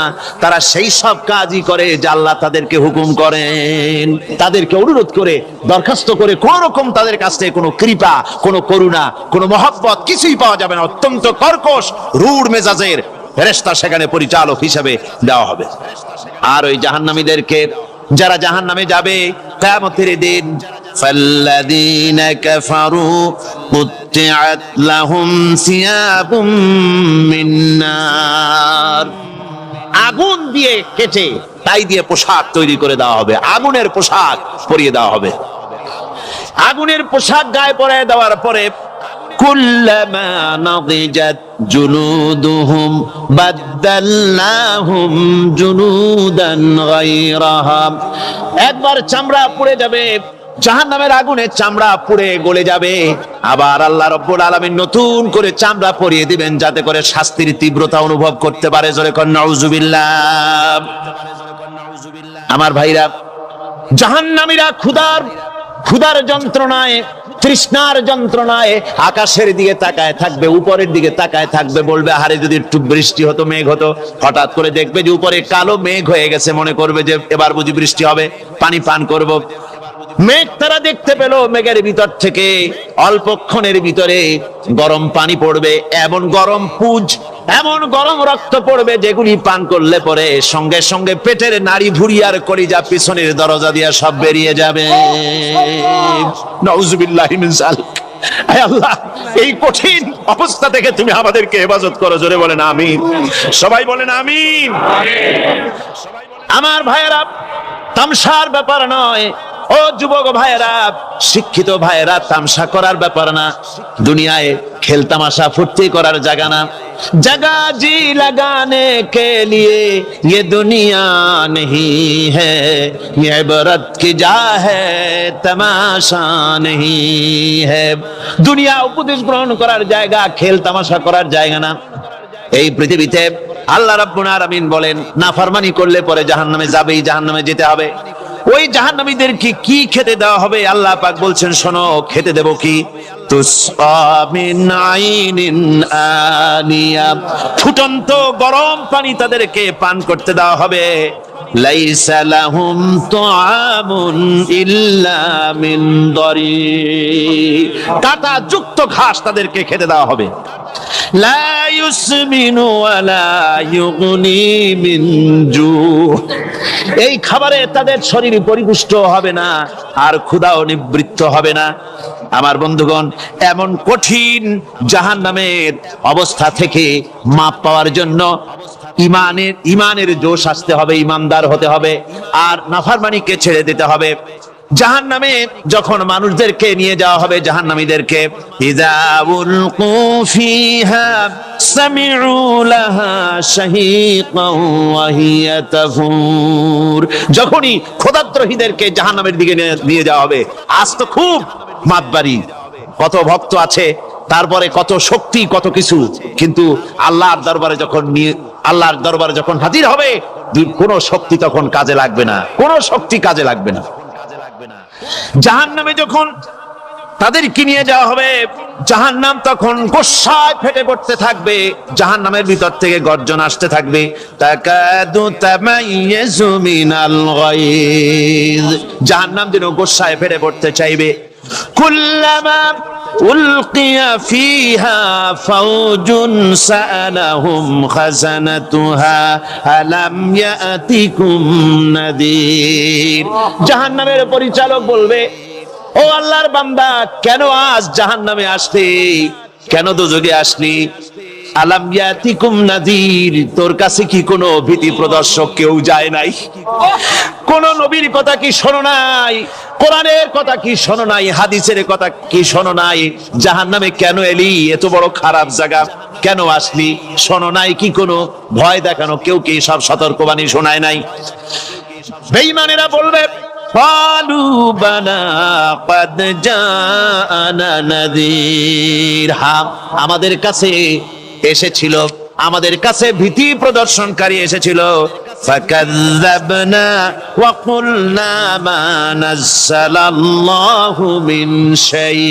তারা সেই সব কাজই করে যা আল্লাহ তাদেরকে হুকুম করেন। তাদেরকে অনুরোধ করে, দরখাস্ত করে কোন রকম তাদের কাছ থেকে কোনো কৃপা, কোনো করুণা, কোনো মহব্বত কিছুই পাওয়া যাবে না। অত্যন্ত কর্কশ, রূঢ় মেজাজের ফেরেশতা সেখানে পরিচালক হিসেবে দেওয়া হবে। আর ওই জাহান্নামীদেরকে, যারা জাহান্নামে যাবে কিয়ামতের দিন, فالذين كفروا قطعت لهم ثياب من نار। আগুন দিয়ে কেটে তাই দিয়ে পোশাক তৈরি করে দেওয়া হবে, আগুনের পোশাক পরিয়ে দেওয়া হবে। আগুনের পোশাক গায়ে পরিয়ে দেওয়ার পরে, কুল্লামা নাদিজাত জুলুদুহুম বাদদালনাহুম জুলুদান গায়রাহা। একবার চামড়া পুড়ে যাবে, জাহান্নামের আগুনে চামড়া পুড়ে গলে যাবে, আবার আল্লাহ রাব্বুল আলামিন নতুন করে চামড়া পরিয়ে দিবেন, যাতে করে শাস্তির তীব্রতা অনুভব করতে পারে। জোরে কোন নাউজুবিল্লাহ। আমার ভাইরা, জাহান্নামীরা ক্ষুধার যন্ত্রণায়, তৃষ্ণার যন্ত্রণায় আকাশের দিকে তাকায় থাকবে, উপরের দিকে তাকায় থাকবে, বলবে আরে যদি একটু বৃষ্টি হতো, মেঘ হতো। হঠাৎ করে দেখবে যে উপরে কালো মেঘ হয়ে গেছে, মনে করবে যে এবার বুঝি বৃষ্টি হবে, পানি পান করব। মেঘ তারা দেখতে পেল, মেঘের ভিতর থেকে অল্পক্ষণের ভিতরে গরম পানি পড়বে, এমন গরম পুজ, এমন গরম রক্ত পড়বে যেগুলি পান করলে পরে সঙ্গে সঙ্গে পেটের নাড়ি ভুঁড়ি আর কলিজা পিছনের দরজা দিয়ে সব বেরিয়ে যাবে। নাউজুবিল্লাহি মিন যালিক। আয় আল্লাহ, এই কঠিন অবস্থা থেকে তুমি আমাদেরকে হেফাজত করো। জোরে বলেন আমিন। সবাই বলেন আমিন। আমার ভাইয়েরা, তামসার ব্যাপার নয়। ও যুবক ভাইয়েরা, শিক্ষিত ভাইয়েরা, তামসা করার ব্যাপার না। দুনিয়ায় খেল তামাশা ফুর্তি করার জায়গা না। जगह जी लगाने के लिए ये दुनिया नहीं है, ये इबरत की जा है, तमाशा नहीं है। দুনিয়া উপদেশ গ্রহণ করার জায়গা, খেল তামাশা করার জায়গা না। এই পৃথিবীতে আল্লাহ রাব্বুল আলামিন বলেন, নাফরমানি করলে পরে জাহান্নামে যাবেই, জাহান্নামে যেতে হবে। ওই জাহান্নামীদেরকে কি খেতে দেওয়া হবে? আল্লাহ পাক বলছেন, শোনো, খেতে দেব কি? তুসকা মিন আইনিন আনিয়া, ফুটন্ত গরম পানি তাদেরকে পান করতে দেওয়া হবে। লাইসা লাহুম তুআমুন ইল্লা মিন দরি, কাঁটা যুক্ত ঘাস তাদেরকে খেতে দেওয়া হবে। লা ইউসমিনু ওয়ালা ইউগনি মিন জু, এই খাবারে তাদের শরীর পরিপুষ্ট হবে না, আর ক্ষুধাও নিবৃত্ত হবে না। আমার বন্ধুগণ, এমন কঠিন জাহান্নামের অবস্থা থেকে মাপ পাওয়ার জন্য ইমানের জোশ আসতে হবে, ইমানদার হতে হবে, আর নাফরমানিকে ছেড়ে দিতে হবে। জাহান্নামে যখন মানুষদেরকে নিয়ে যাওয়া হবে, জাহান্নামীদেরকে, ইযা উলকু ফিহা সামিউ লাহা শাহীকান ওয়া হিয়া তাফুর, যখনই ক্ষুধার্তহীনদেরকে জাহান্নামের দিকে নিয়ে যাওয়া হবে, আজ তো খুব মাতবাড়ি, কত ভক্ত আছে, তারপরে কত শক্তি, কত কিছু, কিন্তু আল্লাহর দরবারে যখন হাজির হবে, কোন শক্তি তখন কাজে লাগবে না, কোন শক্তি কাজে লাগবে না। জাহান্নামে যখন তাদেরকে নিয়ে যাওয়া হবে, জাহান্নাম তখন গোসায় ফেটে পড়তে থাকবে, জাহান্নামের ভিতর থেকে গর্জন আসতে থাকবে, তাকাদু তামাইয়াজু মিনাল গায়জ, জাহান্নাম যেন গোসায় ফেটে পড়তে চাইবে। কুল্লামা উলকিয়া ফিহা ফাওজুন সাআলাহুম খাজানাতুহা আলাম ইয়াতিকুম নাদির, জাহান্নামের পরিচালক বলবে, ও আল্লাহর বান্দা, কেন আজ জাহান্নামে আসলি, কেন দোজখে আসলি? আলাম ইয়াতিকুম নাদির, তোর কাছে কি কোনো ভীতি প্রদর্শক কেউ যায় নাই? কোন নবীর কথা কি শোনো নাই? কোরআনের কথা কি শোনো নাই? হাদিসের কথা কি শোনো নাই? জাহান্নামে কেন এলি? এত বড় খারাপ জায়গা কেন আসলি? শোনো নাই কি কোনো ভয় দেখানো কেউ কি সব সতর্কবাণী শোনায় নাই? বেঈমানেরা বলবে, ক্বালু বালা ক্বাদ জাআনা নাযীর, হ্যাঁ, আমাদের কাছে এসেছিল, আমাদের কাছে ভীতি প্রদর্শনকারী এসেছিল। ফাকাযযাবনা ওয়া কুলনা মা নাযালাল্লাহু মিন শাই,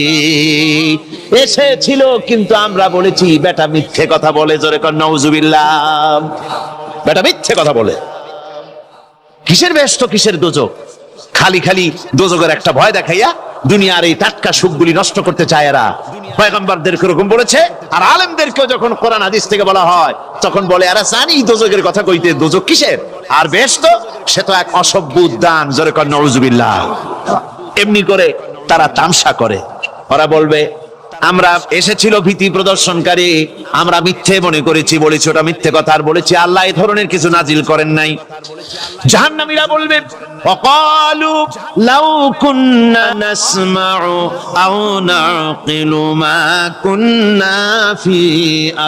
এসেছিল কিন্তু আমরা বলেছি বেটা মিথ্যে কথা বলে। জোরে কর নাউজুবিল্লাহ। বেটা মিথ্যে কথা বলে। কিসের বেহেশত, কিসের দোজখ? খালি খালি দোজখের একটা ভয় দেখাইয়া দুনিয়ার এই টাটকা সুখগুলি নষ্ট করতে চায় এরা। পয়গম্বরদেরকে এরকম বলেছে, আর আলেমদেরকেও যখন কোরআন হাদিস থেকে বলা হয় তখন বলে, এরা জানি দোজখের কথা কইতে, দোজখ কিসের আর বেহেশত, সে তো এক অসভ্য উদ্যান। জোরে কর নাউজুবিল্লাহ। এমনি করে তারা তামসা করে। ওরা বলবে, আমরা এসেছিল ভীতি প্রদর্শনকারী, আমরা মিথ্যে মনে করেছি, বলেছি ওটা মিথ্যে কথা, আর বলেছি আল্লাহ এই ধরনের কিছু নাজিল করেন নাই। জাহান্নামীরা বলবে, ওয়াকালু লাউ কুন্না নাসমাউ আও নাকিলু মা কুন্না ফি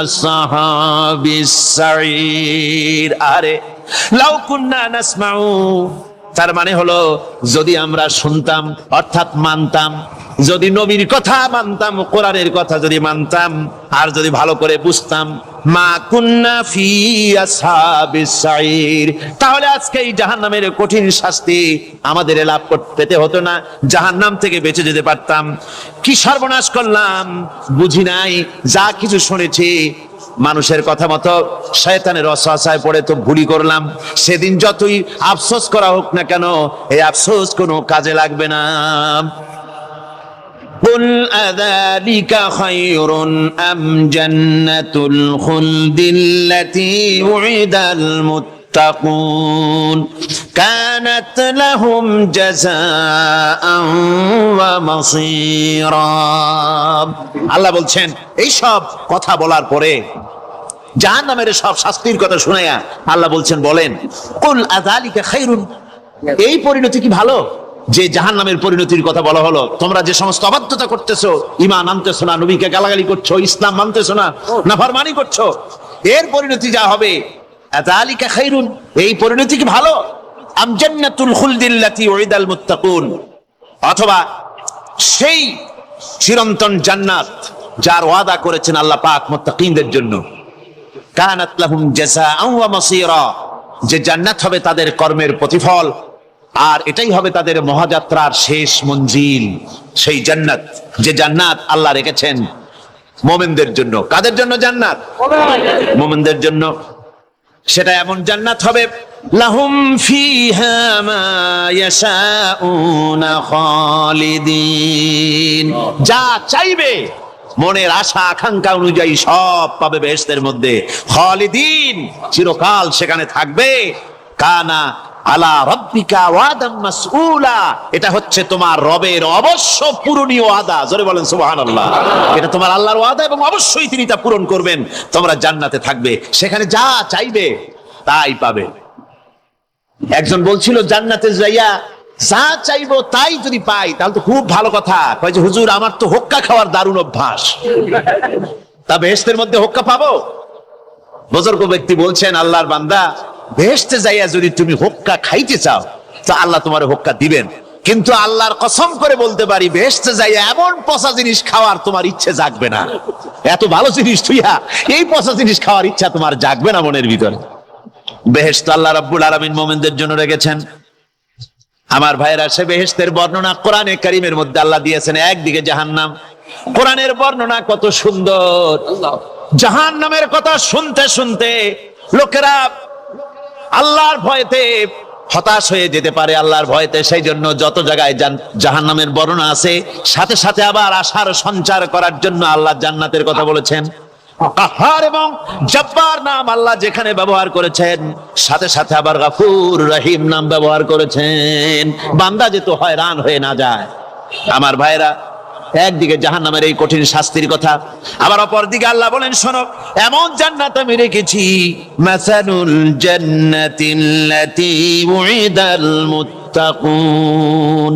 আসহাবিস সাঈর, আরে লাউ কুন্না নাসমাউ, তার মানে হলো যদি আমরা শুনতাম, অর্থাৎ মানতাম, যদি নবীর কথা মানতাম, কোরআনের কথা যদি মানতাম, আর যদি ভালো করে বুঝতাম, মা কুন্না ফি আসহাবিস সাইর, তাহলে আজকে এই জাহান্নামের কঠিন শাস্তি আমাদের লাভ পেতে হতো না, জাহান্নাম থেকে বেঁচে যেতে পারতাম। কি সর্বনাশ করলাম বুঝি নাই, যা কিছু শুনেছি মানুষের কথা মতো শয়তানের ওয়াসওয়াসায় পড়ে তো ভুলই করলাম। সেদিন যতই আফসোস করা হোক না কেন, এই আফসোস কোনো কাজে লাগবে না। قل أذلك خير أم جنة الخلد التي وعد المتقون كانت لهم جزاء ومصيرا। আল্লাহ বলছেন এই সব কথা বলার পরে, জাহান্নামের সব শাস্তির কথা শুনাইয়া আল্লাহ বলছেন, বলেন কুল আযালিকা খায়রুন, এই পরিণতি কি ভালো যে জাহান্নামের পরিণতির কথা বলা হলো? তোমরা যে সমস্ত অবাধ্যতা করতেছো, ঈমান আনতেছো না, নবীকে গালাগালি করছো, ইসলাম মানতেছো না, নাফরমানি করছো, এর পরিণতি যা হবে, আযালিকা খায়রুন, এই পরিণতি কি ভালো? আম জান্নাতুল খুলদিল্লাতী উইদাল মুত্তাকুন, অথবা সেই চিরন্তন জান্নাত যার ওয়াদা করেছেন আল্লাহ পাক মুত্তাকিনদের জন্য, কানাত লাহুম জাযাআন ওয়া মাসীরা, যে জান্নাত হবে তাদের কর্মের প্রতিফল, আর এটাই হবে তাদের মহাযাত্রার শেষ মঞ্জিল। সেই জান্নাত, যে জান্নাত আল্লাহ রেখেছেন মুমিনদের জন্য। কাদের জন্য জান্নাত? মুমিনদের জন্য। সেটা এমন জান্নাত হবে, লাহুম ফিহা মা ইয়াশাউনা খালিদিন, যা চাইবে মনের আশা আকাঙ্ক্ষা অনুযায়ী সব পাবে বেহেশতের মধ্যে। খালিদিন, চিরকাল সেখানে থাকবে। কানা আলা রাব্বিকা ওয়াদাম মাসউলা, এটা হচ্ছে তোমার রবের অবশ্য পূরণীয় ওয়াদা। জোরে বলেন সুবহানাল্লাহ। এটা তোমার আল্লাহর ওয়াদা এবং অবশ্যই তিনি তা পূরণ করবেন। তোমরা জান্নাতে থাকবে, সেখানে যা চাইবে তাই পাবে। একজন বলছিল জান্নাতে যাইয়া যা চাইবো তাই যদি পাই তাহলে তো খুব ভালো কথা। কয় যে হুজুর আমার তো হোক্কা খাওয়ার দারুণ অভ্যাস, তা বেহেশতের মধ্যে হোক্কা পাবো? বুজুর্গ ব্যক্তি বলছেন, আল্লাহর বান্দা, বেহেশতে যাইয়া যদি তুমি হোক্কা খাইতে চাও তো আল্লাহ তোমার হোক্কা দিবেন, কিন্তু আল্লাহর কসম করে বলতে পারি বেহেশতে যাইয়া এমন পচা জিনিস খাওয়ার তোমার ইচ্ছে জাগবে না। এত ভালো জিনিস তুইয়া এই পচা জিনিস খাওয়ার ইচ্ছা তোমার জাগবে না মনের ভিতরে। বেহেশত আল্লাহ রাব্বুল আলামিন মুমিনদের জন্য রেখেছেন। আমার ভাইরা, সে বেহেশতের বর্ণনা কোরআনে কারীমের মধ্যে আল্লাহ দিয়েছেন। একদিকে জাহান্নাম, কোরআনের বর্ণনা কত সুন্দর। জাহান্নামের কথা শুনতে শুনতে লোকেরা আল্লাহর ভয়তে হতাশ হয়ে যেতে পারে, আল্লাহর ভয়তে। সেই জন্য যত জায়গায় জাহান্নামের বর্ণনা আছে, সাথে সাথে আবার আশার সঞ্চার করার জন্য আল্লাহ জান্নাতের কথা বলেছেন। কাহার এবং জব্বার নাম আল্লাহ যেখানে ব্যবহার করেছেন, সাথে সাথে আবার গাফুর রহিম নাম ব্যবহার করেছেন, বান্দা যেহেতু হয়রান হয়ে না যায়। আমার ভাইরা, একদিকে জাহান্নামের এই কঠিন শাস্তির কথা, আবার অপর দিকে আল্লাহ বলেন, শোনো, এমন জান্নাত আমি রেখেছি, মাসালুল জান্নাতিল্লাতী উইদাল মুত্তাকুন,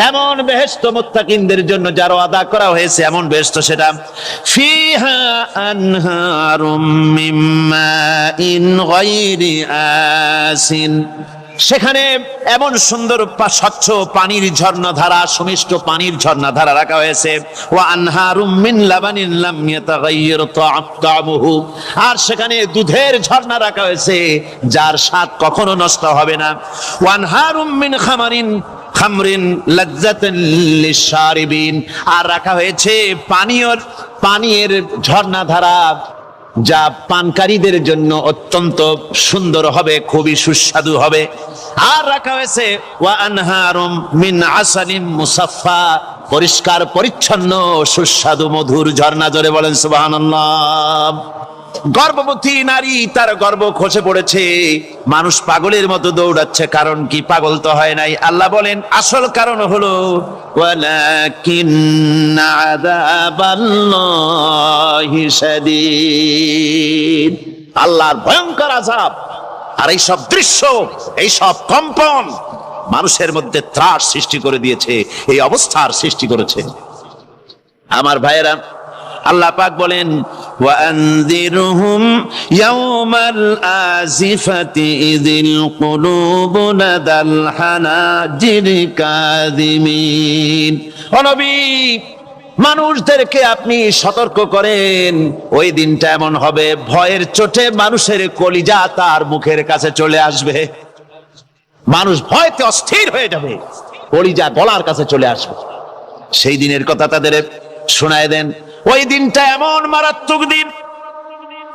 এমন বেহেশত মুত্তাকিনদের জন্য যার ওয়াদা করা হয়েছে, এমন বেহেশত সেটা, ফিহা আনহারুম মিন মাইন গায়রি আসিন, সেখানে এমন সুন্দর স্বচ্ছ পানির ঝর্ণাধারা, সুমিষ্ট পানির ঝর্ণাধারা রাখা হয়েছে। ওয়া আনহারুম মিন লাবানিন লাম ইয়াতাগায়্যার তা'আমুহু, আর সেখানে দুধের ঝর্ণা রাখা হয়েছে যার স্বাদ কখনো নষ্ট হবে না। ওয়া আনহারুম মিন খামরিন লাযযাতান লিশ-শারিবিন, আর রাখা হয়েছে পানীয়ের ঝর্ণাধারা যা পানকারীদের জন্য অত্যন্ত সুন্দর হবে, খুবই সুস্বাদু হবে। আর রাখা হয়েছে ওয়া আনহারুম মিন আসালিন মুসাফফা, পরিষ্কার পরিচ্ছন্ন সুস্বাদু মধুর ঝর্ণা। জোরে বলেন সুবহানাল্লাহ। গর্ভবতী নারী, তার গর্ভ খসে পড়েছে, মানুষ পাগলের মতো দৌড়াচ্ছে, কারণ কি? পাগল তো হয় নাই। আল্লাহ বলেন আসল কারণ হলো ওয়ালাকিন্না আযাবাল্লাহি শাদীদ, আল্লাহর ভয়ঙ্কর আযাব। আর এই সব দৃশ্য, এই সব কম্পন মানুষের মধ্যে ত্রাস সৃষ্টি করে দিয়েছে, এই অবস্থার সৃষ্টি করেছে। আমার ভাইয়েরা, আল্লাহ পাক বলেন ওয়া আনযিরহুম ইয়াওমাল আজিফাতি ইযিল কুলুবু লাদাল হানাজির কাযিমিন। ও নবী, মানুষদেরকে আপনি সতর্ক করেন, ওই দিনটা এমন হবে ভয়ের চোটে মানুষের কলিজা তার মুখের কাছে চলে আসবে। মানুষ ভয়তে অস্থির হয়ে যাবে, কলিজা গলার কাছে চলে আসবে। সেই দিনের কথা তাদের শোনায় দেন। ওই দিনটা এমন মারাত্মক দিন।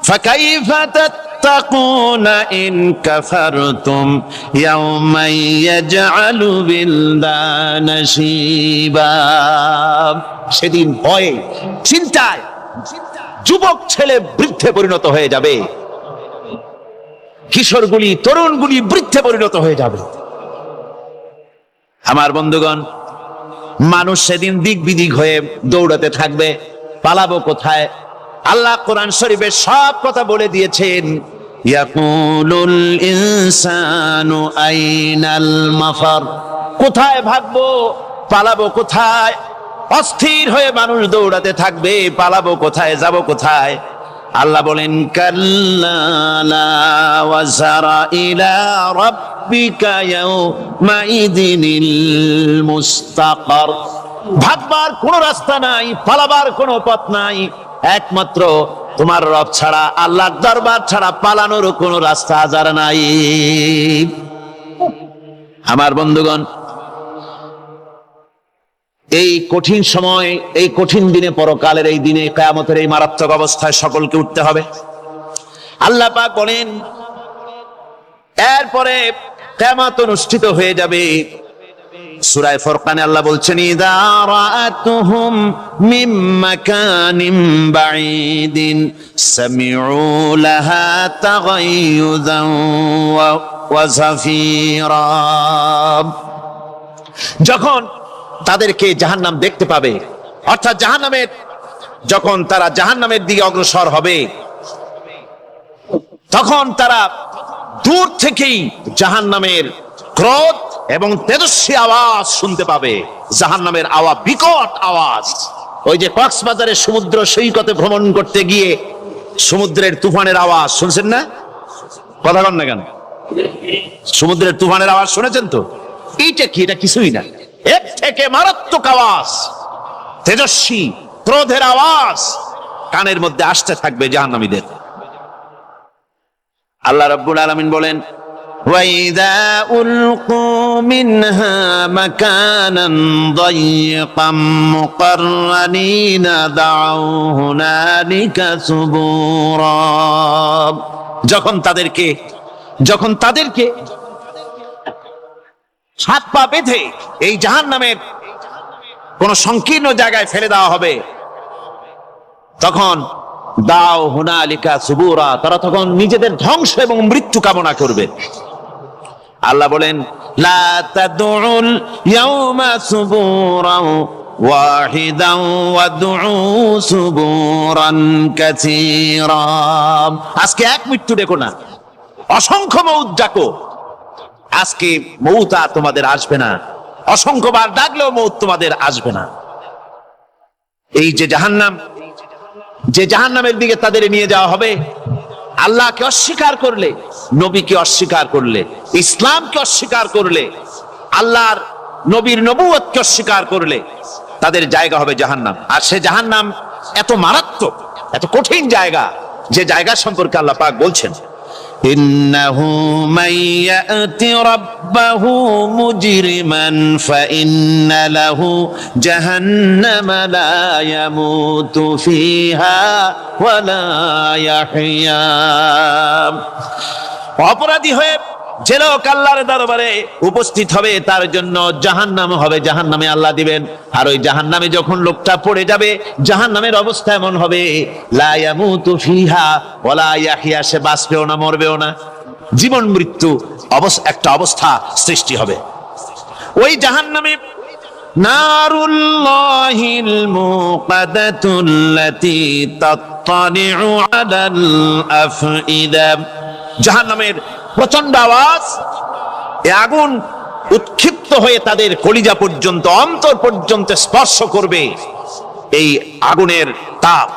ফাকাইফা তাত্তাকুনা ইন কাফারতুম ইয়াওমা ইয়াজআলু বিলদানা শিবা। সেদিন ভয়ে চিন্তায় যুবক ছেলে বৃদ্ধে পরিণত হয়ে যাবে, কিশোরগুলি তরুণগুলি বৃদ্ধে পরিণত হয়ে যাবে। আমার বন্ধুগণ, মানুষ সেদিন দিক বিদিক হয়ে দৌড়াতে থাকবে, পালাবো কোথায়? আল্লাহ কোরআন শরীফে সব কথা বলে দিয়েছেন। ইয়াকুলুল ইনসানু আইনাল মাফার, কোথায় ভাগবো, পালাবো কোথায়? অস্থির হয়ে মানুষ দৌড়াতে থাকবে, পালাবো কোথায়, যাব কোথায়? আল্লাহ বলেন কাল্লা লা ওয়াজারা ইলা রাব্বিকা ইয়াউমাইদিনিল মুস্তাকার। ভাগবার কোনো রাস্তা নাই, পালাবার কোনো পথ নাই, একমাত্র তোমার রব ছাড়া, আল্লাহর দরবার ছাড়া পালানোর কোনো রাস্তা আজার নাই। আমার বন্ধুগণ, এই কঠিন সময়, এই কঠিন দিনে, পরকালের এই দিনে, কিয়ামতের এই মারাত্মক অবস্থায় সকলকে উঠতে হবে। আল্লাহ পাক বলেন এরপরে কিয়ামত অনুষ্ঠিত হয়ে যাবে। সূরা ফুরকানে আল্লাহ বলছেন ইযা রাআতুহুম মিন মাকানিন বাঈদিন সামিউ লাহা তাগায়ুযান ওয়া যাফীরা। যখন তাদেরকে জাহান্নাম দেখতে পাবে, অর্থাৎ জাহান্নামের, যখন তারা জাহান্নামের দিকে অগ্রসর হবে, তখন তারা দূর থেকেই জাহান্নামের ক্রোধ এবং তেজস্বী আওয়াজ শুনতে পাবে। জাহান্নামের আওয়াজ, বিকট আওয়াজ। ওই যে কক্সবাজারের সমুদ্র সৈকতে ভ্রমণ করতে গিয়ে সমুদ্রের তুফানের আওয়াজ শুনছেন না? কথা বল না কেন? সমুদ্রের তুফানের আওয়াজ শুনেছেন তো? এইটা কি? এটা কিছুই না, এর থেকে মারাত্মক আওয়াজ, তেজস্বী ক্রোধের আওয়াজ কানের মধ্যে আসতে থাকবে জাহান্নামীদের। আল্লাহ রাব্বুল আলামিন বলেন ওয়াইদা উলকু মিনহা মাকানান দায়িকাম মুকাররানিনা দাউ হুনালিকা সুবুরা। যখন তাদেরকে হাত পা বেঁধে এই জাহান্নামের কোন সংকীর্ণ জায়গায় ফেলে দেওয়া হবে, তখন দাও হুনালিকা সুবুরা, তারা তখন নিজেদের ধ্বংস এবং মৃত্যু কামনা করবে। আল্লাহ বলেন লা তাদউল ইয়াউমা সুবুরান ওয়াহিদান ওয়াদউ সুবুরান কাসীরা। আজকে এক মৃত্যু ডেকো না, অসংখ্য মউত ডাকো। আজকে মউত আর তোমাদের আসবে না, অসংখ্যবার ডাকলেও মউত তোমাদের আসবে না। এই যে জাহান্নাম, যে জাহান্নামের দিকে তাদের নিয়ে যাওয়া হবে, আল্লাহকে অস্বীকার করলে, নবীকে অস্বীকার করলে, ইসলামকে অস্বীকার করলে, আল্লাহর নবীর নবুয়তকে অস্বীকার করলে তাদের জায়গা হবে জাহান্নাম। আর সে জাহান্নাম এত মারাত্মক, এত কঠিন জায়গা, যে জায়গা সম্পর্কে আল্লাহ পাক বলছেন ইন্নাহু মান ইয়াতি রাব্বাহু মুজরিমান ফাইন্না লাহু জাহান্নামা লা ইয়ামুতু ফিহা ওয়া লা ইয়াহইয়া। অপরাধী হয়ে যে লোক আল্লাহর দরবারে উপস্থিত হবে, তার জন্য জাহান্নাম হবে, জাহান্নামে আল্লাহ দিবেন। আর ওই জাহান্নামে যখন লোকটা পড়ে যাবে, জাহান্নামের অবস্থা এমন হবে লা ইয়ামুতু ফিহা ওয়া লা ইয়াহইয়া, সে বাঁচবেও না, মরবেও না, জীবন মৃত্যু একটা অবস্থা সৃষ্টি হবে। ওই জাহান্নামে নারুল্লাহিল মুকাদাতুল্লাতী তাত্তালিউ আলাল আফইদা। জাহান্নামের প্রচন্ড আওয়াজ, এ আগুন উৎক্ষিপ্ত হয়ে তাদের কলিজা পর্যন্ত, অন্তর পর্যন্ত স্পর্শ করবে এই আগুনের তাপ।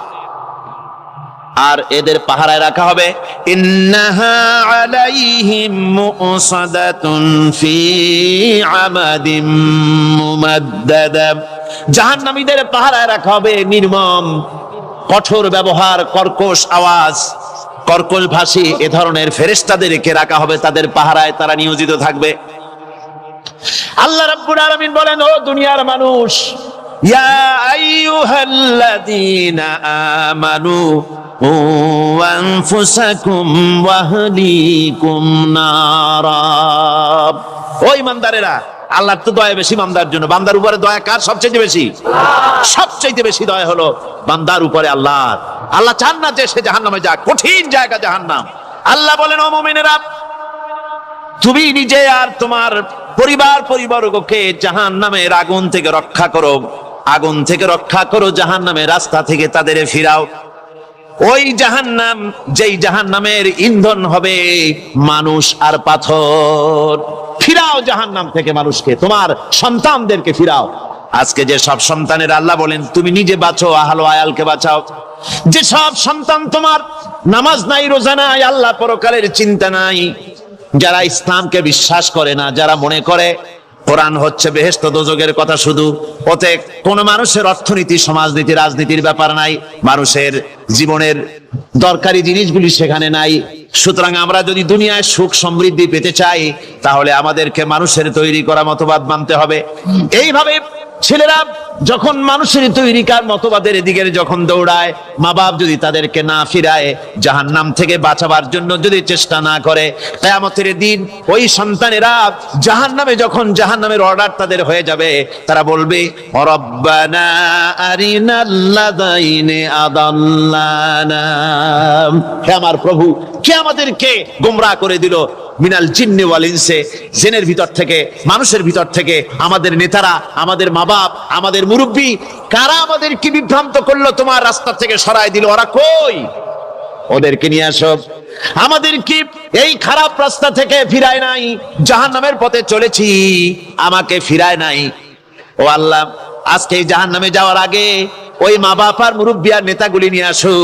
আর এদের পাহারায় রাখা হবে ইন্নাহা আলাইহিম মুসাদাতুন ফি আমাদিম মুমাদ্দাদা। জাহান্নামীদের পাহারায় রাখা হবে নির্মম কঠোর ব্যবহার, কর্কশ আওয়াজ, কর্কশ ভাষী এ ধরনের ফেরেশতাদেরকে রাখা হবে তাদের পাহারায়, তারা নিয়োজিত থাকবে। আল্লাহ রাব্বুল আলামিন বলেন, ও দুনিয়ার মানুষ, ইয়া আইয়ুহাল্লাযীনা আমানু কু আনফুসাকুম ওয়া আহলিকুম নারা। ও ঈমানদারেরা, আল্লাহর তো দয়া বেশি বান্দার জন্য। বান্দার উপরে দয়া কার সবচেয়ে বেশি? সবচেয়ে বেশি দয়া হলো বান্দার উপরে আল্লাহর। আল্লাহ চান না যে সে জাহান্নামে যাক, কঠিন জায়গা জাহান্নাম। আল্লাহ বলেন, ও মুমিনেরা, তুমি নিজে আর তোমার পরিবারবর্গকে জাহান্নামের আগুন থেকে রক্ষা করো, আগুন থেকে রক্ষা করো, জাহান্নামের রাস্তা থেকে তাদের ফিরাও। ওই জাহান্নাম, যেই জাহান্নামের ইন্ধন হবে মানুষ আর পাথর। ফিরাও জাহান্নাম থেকে মানুষকে, তোমার সন্তানদেরকে ফিরাও। আজকে যে সব সন্তানের আল্লাহ বলেন তুমি নিজে বাঁচো, আহলো আয়ালকে বাঁচাও। যে সব সন্তান তোমার নামাজ নাই, রোজা নাই, আল্লাহ পরকালের চিন্তা নাই, যারা ইসলামকে বিশ্বাস করে না, যারা মনে করে কোরআন হচ্ছে বেহেশত দোজখের কথা শুধু, ওতে কোন মানুষের অর্থনীতি, সমাজনীতি, রাজনীতির ব্যাপার নাই, মানুষের জীবনের দরকারি জিনিসগুলি সেখানে নাই। সুতরাং আমরা যদি দুনিয়ায় সুখ সমৃদ্ধি পেতে চাই, তাহলে আমাদেরকে মানুষের তৈরি করা মতবাদ মানতে হবে। এইভাবে ছেলেরা যখন মানুষের তৈরিকার মতবাদের দিকে যখন দৌড়ায়, মা বাপ যদি তাদেরকে না ফিরায়, জাহান্নাম থেকে বাঁচাবার জন্য যদি চেষ্টা না করে, কিয়ামতের দিন ওই সন্তানেরা জাহান্নামে, যখন জাহান্নামের অর্ডার তাদের হয়ে যাবে, তারা বলবে, রব্বানা আরিনাল্লাযাইনি আদাল্লানা, হে আমার প্রভু, কে আমাদেরকে গোমরাহ করে দিল, মিনাল জিন্নি ওয়াল ইনসি, জিনের ভিতর থেকে, মানুষের ভিতর থেকে, আমাদের নেতারা, আমাদের মা বাপ, আমাদের মুরব্বী, কারা আমাদেরকে বিভ্রান্ত করলো, তোমার রাস্তা থেকে সরাই দিল, ওরা কই? ওদেরকে নিয়ে আসো। আমাদেরকে এই খারাপ রাস্তা থেকে ফিরায় নাই, জাহান্নামের পথে চলেছি, আমাকে ফিরায় নাই। ও আল্লাহ, আজকে এই জাহান্নামে যাওয়ার আগে ওই মা বাপ আর মুরব্বি আর নেতাগুলি নিয়ে আসো।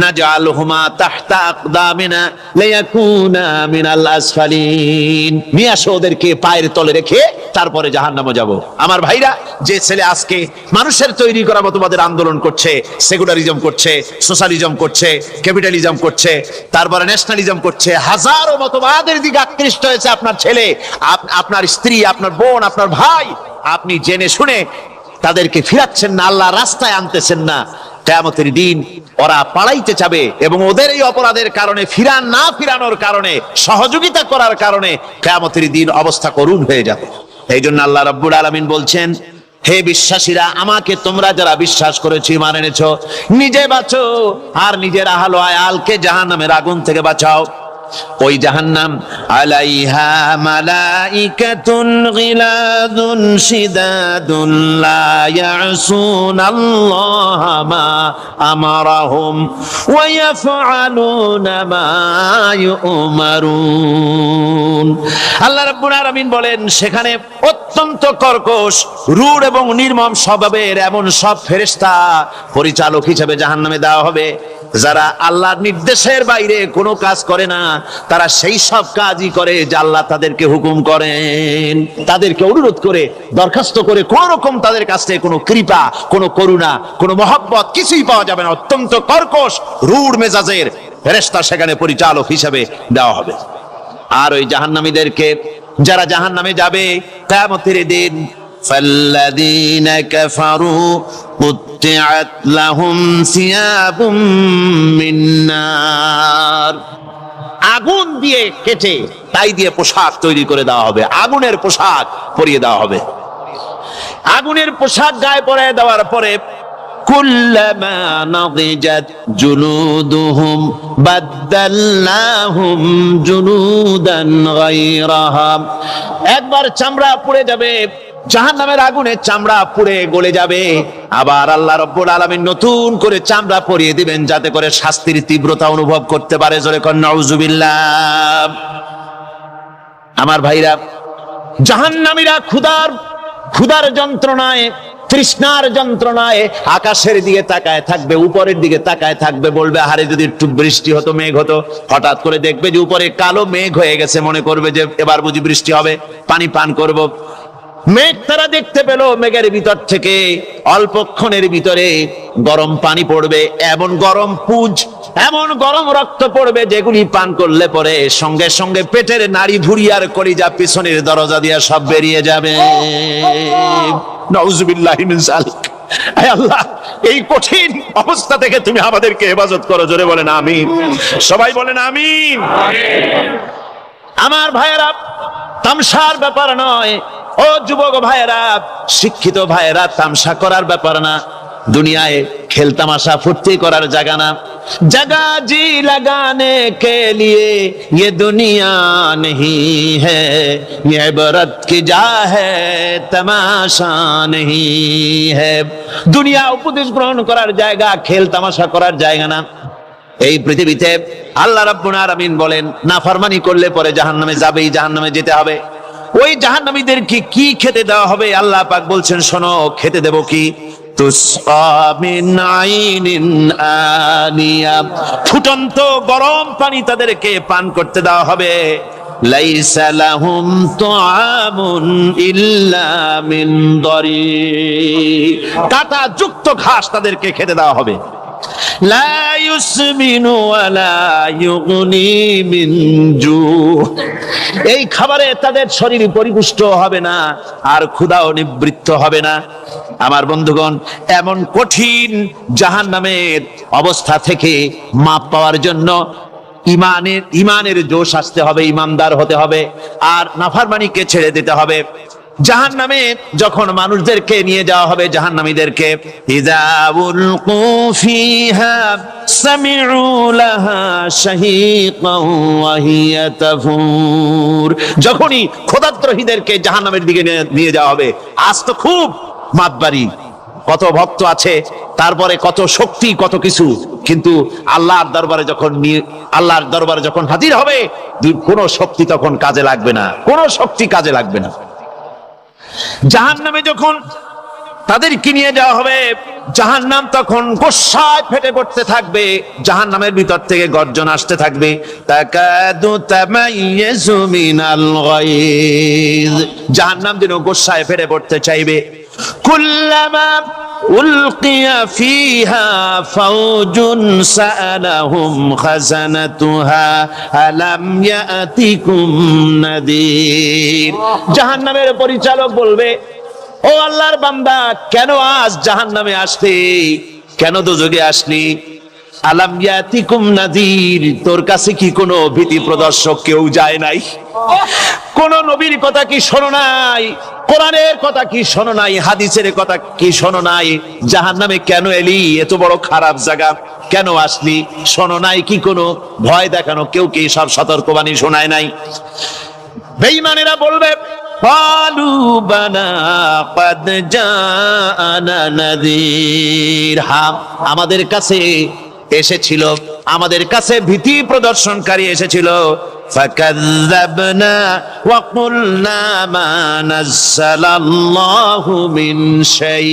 নাজআলহুমা তাহতা আকদামিনা লিয়াকুনা মিনাল আসফালিন, নিয়ে আসো ওদেরকে পায়ের তলে রেখে, তারপরে জাহান্নামে যাব। আমার ভাইরা, যে ছেলে আজকে মানুষের তৈরি করা মতবাদের আন্দোলন করছে, সেকুলারিজম করছে, সোশ্যালিজম করছে, ক্যাপিটালিজম করছে, তারপরে ন্যাশনালিজম করছে, হাজারো মতবাদের দিকে আকৃষ্ট হয়েছে আপনার ছেলে, আপনার স্ত্রী, আপনার বোন, আপনার ভাই, আপনি জেনে শুনে তাদেরকে ফিরাচ্ছেন না, আল্লাহ রাস্তায় আনতেছেন না। কিয়ামতের দিন ওরা পালাইতে যাবে, এবং ওদের এই অপরাধের কারণে, ফিরানোর কারণে, সহযোগিতা করার কারণে কিয়ামতের দিন অবস্থা করুণ হয়ে যাবে। এই জন্য আল্লাহ রাব্বুল আলামিন বলছেন, হে বিশ্বাসীরা, আমাকে তোমরা যারা বিশ্বাস করেছো, ঈমান এনেছো, নিজে বাঁচো আর নিজের আহলো আয়ালকে জাহান্নামের আগুন থেকে বাঁচাও। ওই জাহান্নাম আলাইহা মালাইকাতুন গিলাদুন শিদাদুন লা ইয়াসুনাল্লাহা মা আমারাহুম ওয়া ইয়াফআলুনা মা ইউমারুন। আল্লাহ রাব্বুল আলামিন বলেন, সেখানে অত্যন্ত কর্কশ, রূঢ় এবং নির্মম স্বভাবের এমন সব ফেরেশতা পরিচালক হিসেবে জাহান্নামে দেওয়া হবে, যারা আল্লাহর নির্দেশের বাইরে কোনো কাজ করে না, তারা সেই সব কাজই করে যা আল্লাহ তাদেরকে হুকুম করেন। তাদেরকে অনুরোধ করে, দরখাস্ত করে কোন রকম তাদের কাছ থেকে কোনো কৃপা, কোনো করুণা, কোনো মহব্বত কিছুই পাওয়া যাবে না। অত্যন্ত কর্কশ, রূঢ় মেজাজের ফেরেশতা সেখানে পরিচালক হিসেবে দেওয়া হবে। আর ওই জাহান্নামীদেরকে, যারা জাহান্নামে যাবে কিয়ামতের দিন, فالذين كفروا قطعت لهم ثياب من نار, আগুন দিয়ে কেটে তাই দিয়ে পোশাক তৈরি করে দেওয়া হবে, আগুনের পোশাক পরিয়ে দেওয়া হবে। আগুনের পোশাক গায়ে পরিয়ে দেওয়ার পরে, কুল্লামা নাদিজাত জুলুদুহুম বাদদালনাহুম জুলুদান গায়রাহা, একবার চামড়া পুড়ে যাবে, জাহান্নামের আগুনে চামড়া পুড়ে গলে যাবে, আবার আল্লাহ রাব্বুল আলামিন নতুন করে চামড়া পরিয়ে দিবেন, যাতে করে শাস্তির তীব্রতা অনুভব করতে পারে। জোরে কোন নাউজুবিল্লাহ। আমার ভাইরা, জাহান্নামীরা ক্ষুধার যন্ত্রণায়, তৃষ্ণার যন্ত্রণায় আকাশের দিকে তাকায় থাকবে, উপরের দিকে তাকায় থাকবে, বলবে, আরে যদি একটু বৃষ্টি হতো, মেঘ হতো। হঠাৎ করে দেখবে যে উপরে কালো মেঘ হয়ে গেছে, মনে করবে যে এবার বুঝি বৃষ্টি হবে, পানি পান করব। মেঘ তারা দেখতে পেল, মেঘের ভিতর থেকে অল্পক্ষণের ভিতরে গরম পানি পড়বে, এমন গরম পুঁজ, এমন গরম রক্ত পড়বে যেগুলি পান করলে পরে সঙ্গে সঙ্গে পেটের নাড়ি ভুঁড়ি আর কলিজা পিছনের দরজা দিয়ে সব বেরিয়ে যাবে। নাউজুবিল্লাহি মিন যালিক। হে আল্লাহ, এই কঠিন অবস্থা থেকে তুমি আমাদেরকে হেফাজত করো। জোরে বলেন আমিন। সবাই বলেন আমিন। আমার ভাইয়েরা, তামসার ব্যাপার নয়। ও যুবক ভাইয়েরা, শিক্ষিত ভাইয়েরা, তামসা করার ব্যাপার না। দুনিয়ায় খেল তামাশা ফুর্তি করার জায়গা না। जगह जी लगाने के लिए ये दुनिया नहीं है, ये इबरत की जा है, तमाशा नहीं है। দুনিয়া উপদেশ গ্রহণ করার জায়গা, খেল তামাশা করার জায়গা না। এই পৃথিবীতে আল্লাহ রাব্বুল আলামিন বলেন, নাফরমানি করলে পরে জাহান্নামে যাবেই, জাহান্নামে যেতে হবে। ওই জাহান্নামীদেরকে কি খেতে দেওয়া হবে? আল্লাহ পাক বলছেন, শোনো, খেতে দেব কি? তুসকা মিন আইনিন আনিয়া, ফুটন্ত গরম পানি তাদেরকে পান করতে দেওয়া হবে। লাইসা লাহুম তুআমুন ইল্লা মিন দরি, কাঁটা যুক্ত ঘাস তাদেরকে খেতে দেওয়া হবে। লা ইউসমিনু ওয়ালা ইউগনি মিন জু, এই খাবারে তাদের শরীর পরিপুষ্ট হবে না, আর ক্ষুধাও নিবৃত্ত হবে না। আমার বন্ধুগণ, এমন কঠিন জাহান্নামের অবস্থা থেকে মাপ পাওয়ার জন্য ইমানের জোশ আসতে হবে, ইমানদার হতে হবে, আর নাফরমানিকে ছেড়ে দিতে হবে। জাহান্নামে যখন মানুষদেরকে নিয়ে যাওয়া হবে, জাহান্নামীদেরকে, ইযা উলকু ফিহা সামিউ লাহা শাহীকান ওয়া হিয়া তাফুর, যখনই খোদাদ্রোহীদেরকে জাহান্নামের দিকে নিয়ে যাওয়া হবে, আজ তো খুব মাতবাড়ি, কত ভক্ত আছে, তারপরে কত শক্তি, কত কিছু, কিন্তু আল্লাহর দরবারে যখন হাজির হবে, কোনো শক্তি তখন কাজে লাগবে না, কোনো শক্তি কাজে লাগবে না। জাহান্নামে যখন তাদেরকে নিয়ে যাওয়া হবে, জাহান্নাম তখন গোসায় ফেটে পড়তে থাকবে, জাহান্নামের ভিতর থেকে গর্জন আসতে থাকবে, তাকাদু তামাইয়াজু মিনাল গায়জ, জাহান্নাম যেন গোসায় ফেটে পড়তে চাইবে। কুল্লামা উলকিয়া ফিহা ফাওজুন সাআলাহুম খাজানাতুহা আলাম ইয়াতিকুম নাদির, জাহান্নামের পরিচালক বলবে, ও আল্লাহর বান্দা, কেন আজ জাহান্নামে আসলি, কেন দোজখে আসলি? আলাম ইয়াতিকুম নাদির, তোর কাছে কি কোনো ভীতি প্রদর্শক কেউ যায় নাই? কোন নবীর কথা কি শোনো নাই? কোরআনের কথা কি শোনো নাই? হাদিসের কথা কি শোনো নাই? জাহান্নামে কেন এলি? এত বড় খারাপ জায়গা কেন আসলি? শোনো নাই কি? কোনো ভয় দেখানো কেউ কি সব সতর্কবাণী শোনায় নাই? বেঈমানেরা বলবে, ক্বালু বালা ক্বাদ জাআনা নাযীর, হ্যাঁ, আমাদের কাছে এসেছিল, আমাদের কাছে ভীতি প্রদর্শনকারী এসেছিল। ফাকাযযাবনা ওয়া কুলনা মা নাযালাল্লাহু মিন শাই,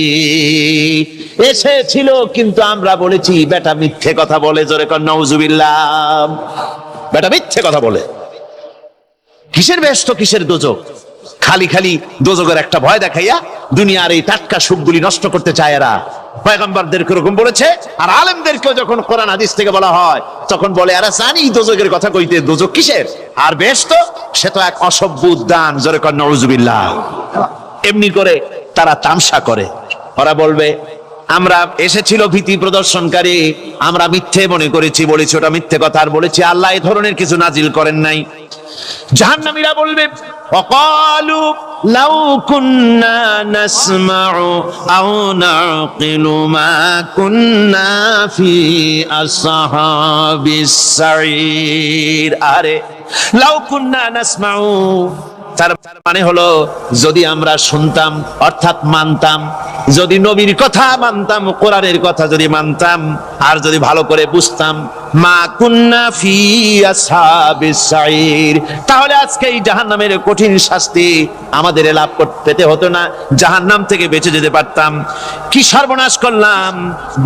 এসেছিল কিন্তু আমরা বলেছি বেটা মিথ্যে কথা বলে। জোরে কর নাউজুবিল্লাহ। বেটা মিথ্যে কথা বলে। কিসের বেহেশত, কিসের দোজখ? খালি খালি দোজখের একটা ভয় দেখাইয়া দুনিয়ার এই টাটকা সুখগুলি নষ্ট করতে চায় এরা। পয়গম্বরদেরকে এরকম বলেছে, আর আলেমদেরকেও যখন কোরআন হাদিস থেকে বলা হয় তখন বলে, এরা জানি দোজখের কথা কইতে, দোজখ কিসের, আর বেহেশত সে তো এক অসভ্য উদ্যান। জোরে কর নাউজুবিল্লাহ। এমনি করে তারা তামসা করে। ওরা বলবে, আমরা এসেছিল ভীতি প্রদর্শনকারী, আমরা মিথ্যে মনে করেছি, বলেছি ওটা মিথ্যে কথা, আর বলেছি আল্লাহ এই ধরনের কিছু নাজিল করেন নাই। জাহান্নামীরা বলবে, ওয়াকালু লাউ কুন্না নাসমাউ আও নাকিলু মা কুন্না ফি আসহাবিস সাঈর, আরে লাউ কুন্না নাসমাউ, তার মানে হলো যদি আমরা শুনতাম, অর্থাৎ মানতাম, যদি নবীর কথা মানতাম, কোরআনের কথা যদি মানতাম, আর যদি ভালো করে বুঝতাম, মা কুন্না ফি আসহাবিস সাঈর, তাহলে আজকে এই জাহান্নামের কঠিন শাস্তি আমাদের লাভ পেতে হতো না, জাহান্নাম থেকে বেঁচে যেতে পারতাম। কি সর্বনাশ করলাম,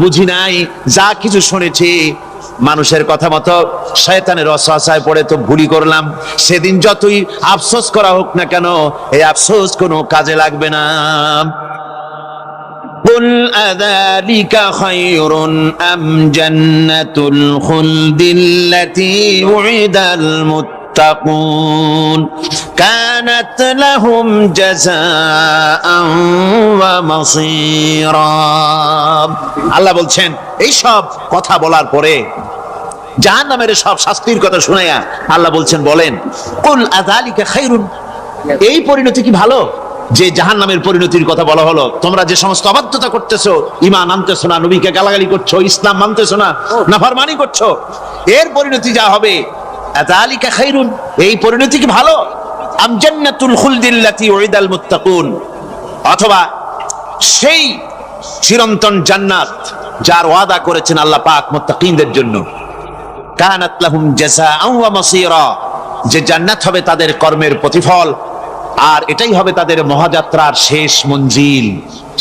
বুঝি নাই, যা কিছু শুনেছি মানুষের কথা মতো শয়তানের ওয়াসওয়াসায় পড়ে তো ভুলই করলাম, সেদিন যতই আফসোস করা হোক না কেন এই আফসোস কোনো কাজে লাগবে না। قل أذلك خير أم جنة الخلد التي وعد المتقون كانت لهم جزاء ومصيرا। আল্লাহ বলছেন এই সব কথা বলার পরে জাহান্নামের সব শাস্তির কথা শুনাইয়া আল্লাহ বলছেন বলেন কুল আযালিকা খায়রুন, এই পরিণতি কি ভালো যে জাহান্নামের পরিণতির কথা বলা হলো? তোমরা যে সমস্ত অবাধ্যতা করতেছো, ঈমান আনতেছো না, নবীকে গালাগালি করছো, ইসলাম মানতেছো না, নাফরমানি করছো, এর পরিণতি যা হবে আযালিকা খায়রুন, এই পরিণতি কি ভালো? আম জান্নাতুল খুলদিল্লাতী উইদাল মুত্তাকুন, অথবা সেই চিরন্তন জান্নাত যার ওয়াদা করেছেন আল্লাহ পাক মুত্তাকিনদের জন্য, কানাত লাহুম জাযাআন ওয়া মাসীরা, যে জান্নাত হবে তাদের কর্মের প্রতিফল আর এটাই হবে তাদের মহাযাত্রার শেষ মঞ্জিল।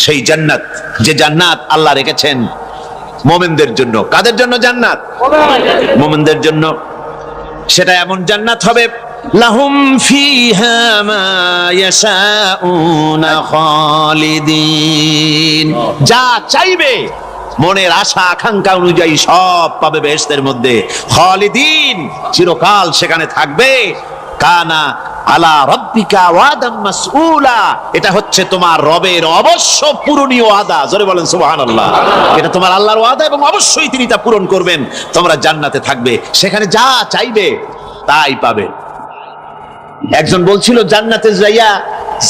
সেই জান্নাত, যে জান্নাত আল্লাহ রেখেছেন মুমিনদের জন্য। কাদের জন্য জান্নাত? মুমিনদের জন্য। সেটা এমন জান্নাত হবে লাহুম ফিহা মা ইয়াশাউনা খালিদিন, যা চাইবে মনের আশা আকাঙ্ক্ষা অনুযায়ী সব পাবে বেহেশতের মধ্যে। খালিদিন, চিরকাল সেখানে থাকবে। কানা আলা রাব্বিকা ওয়াদাম মাসউলা, এটা হচ্ছে তোমার রবের অবশ্য পূরণীয় ওয়াদা। জোরে বলেন সুবহানাল্লাহ। এটা তোমার আল্লাহর ওয়াদা এবং অবশ্যই তিনি তা পূরণ করবেন। তোমরা জান্নাতে থাকবে, সেখানে যা চাইবে তাই পাবে। একজন বলছিল জান্নাতে যাইয়া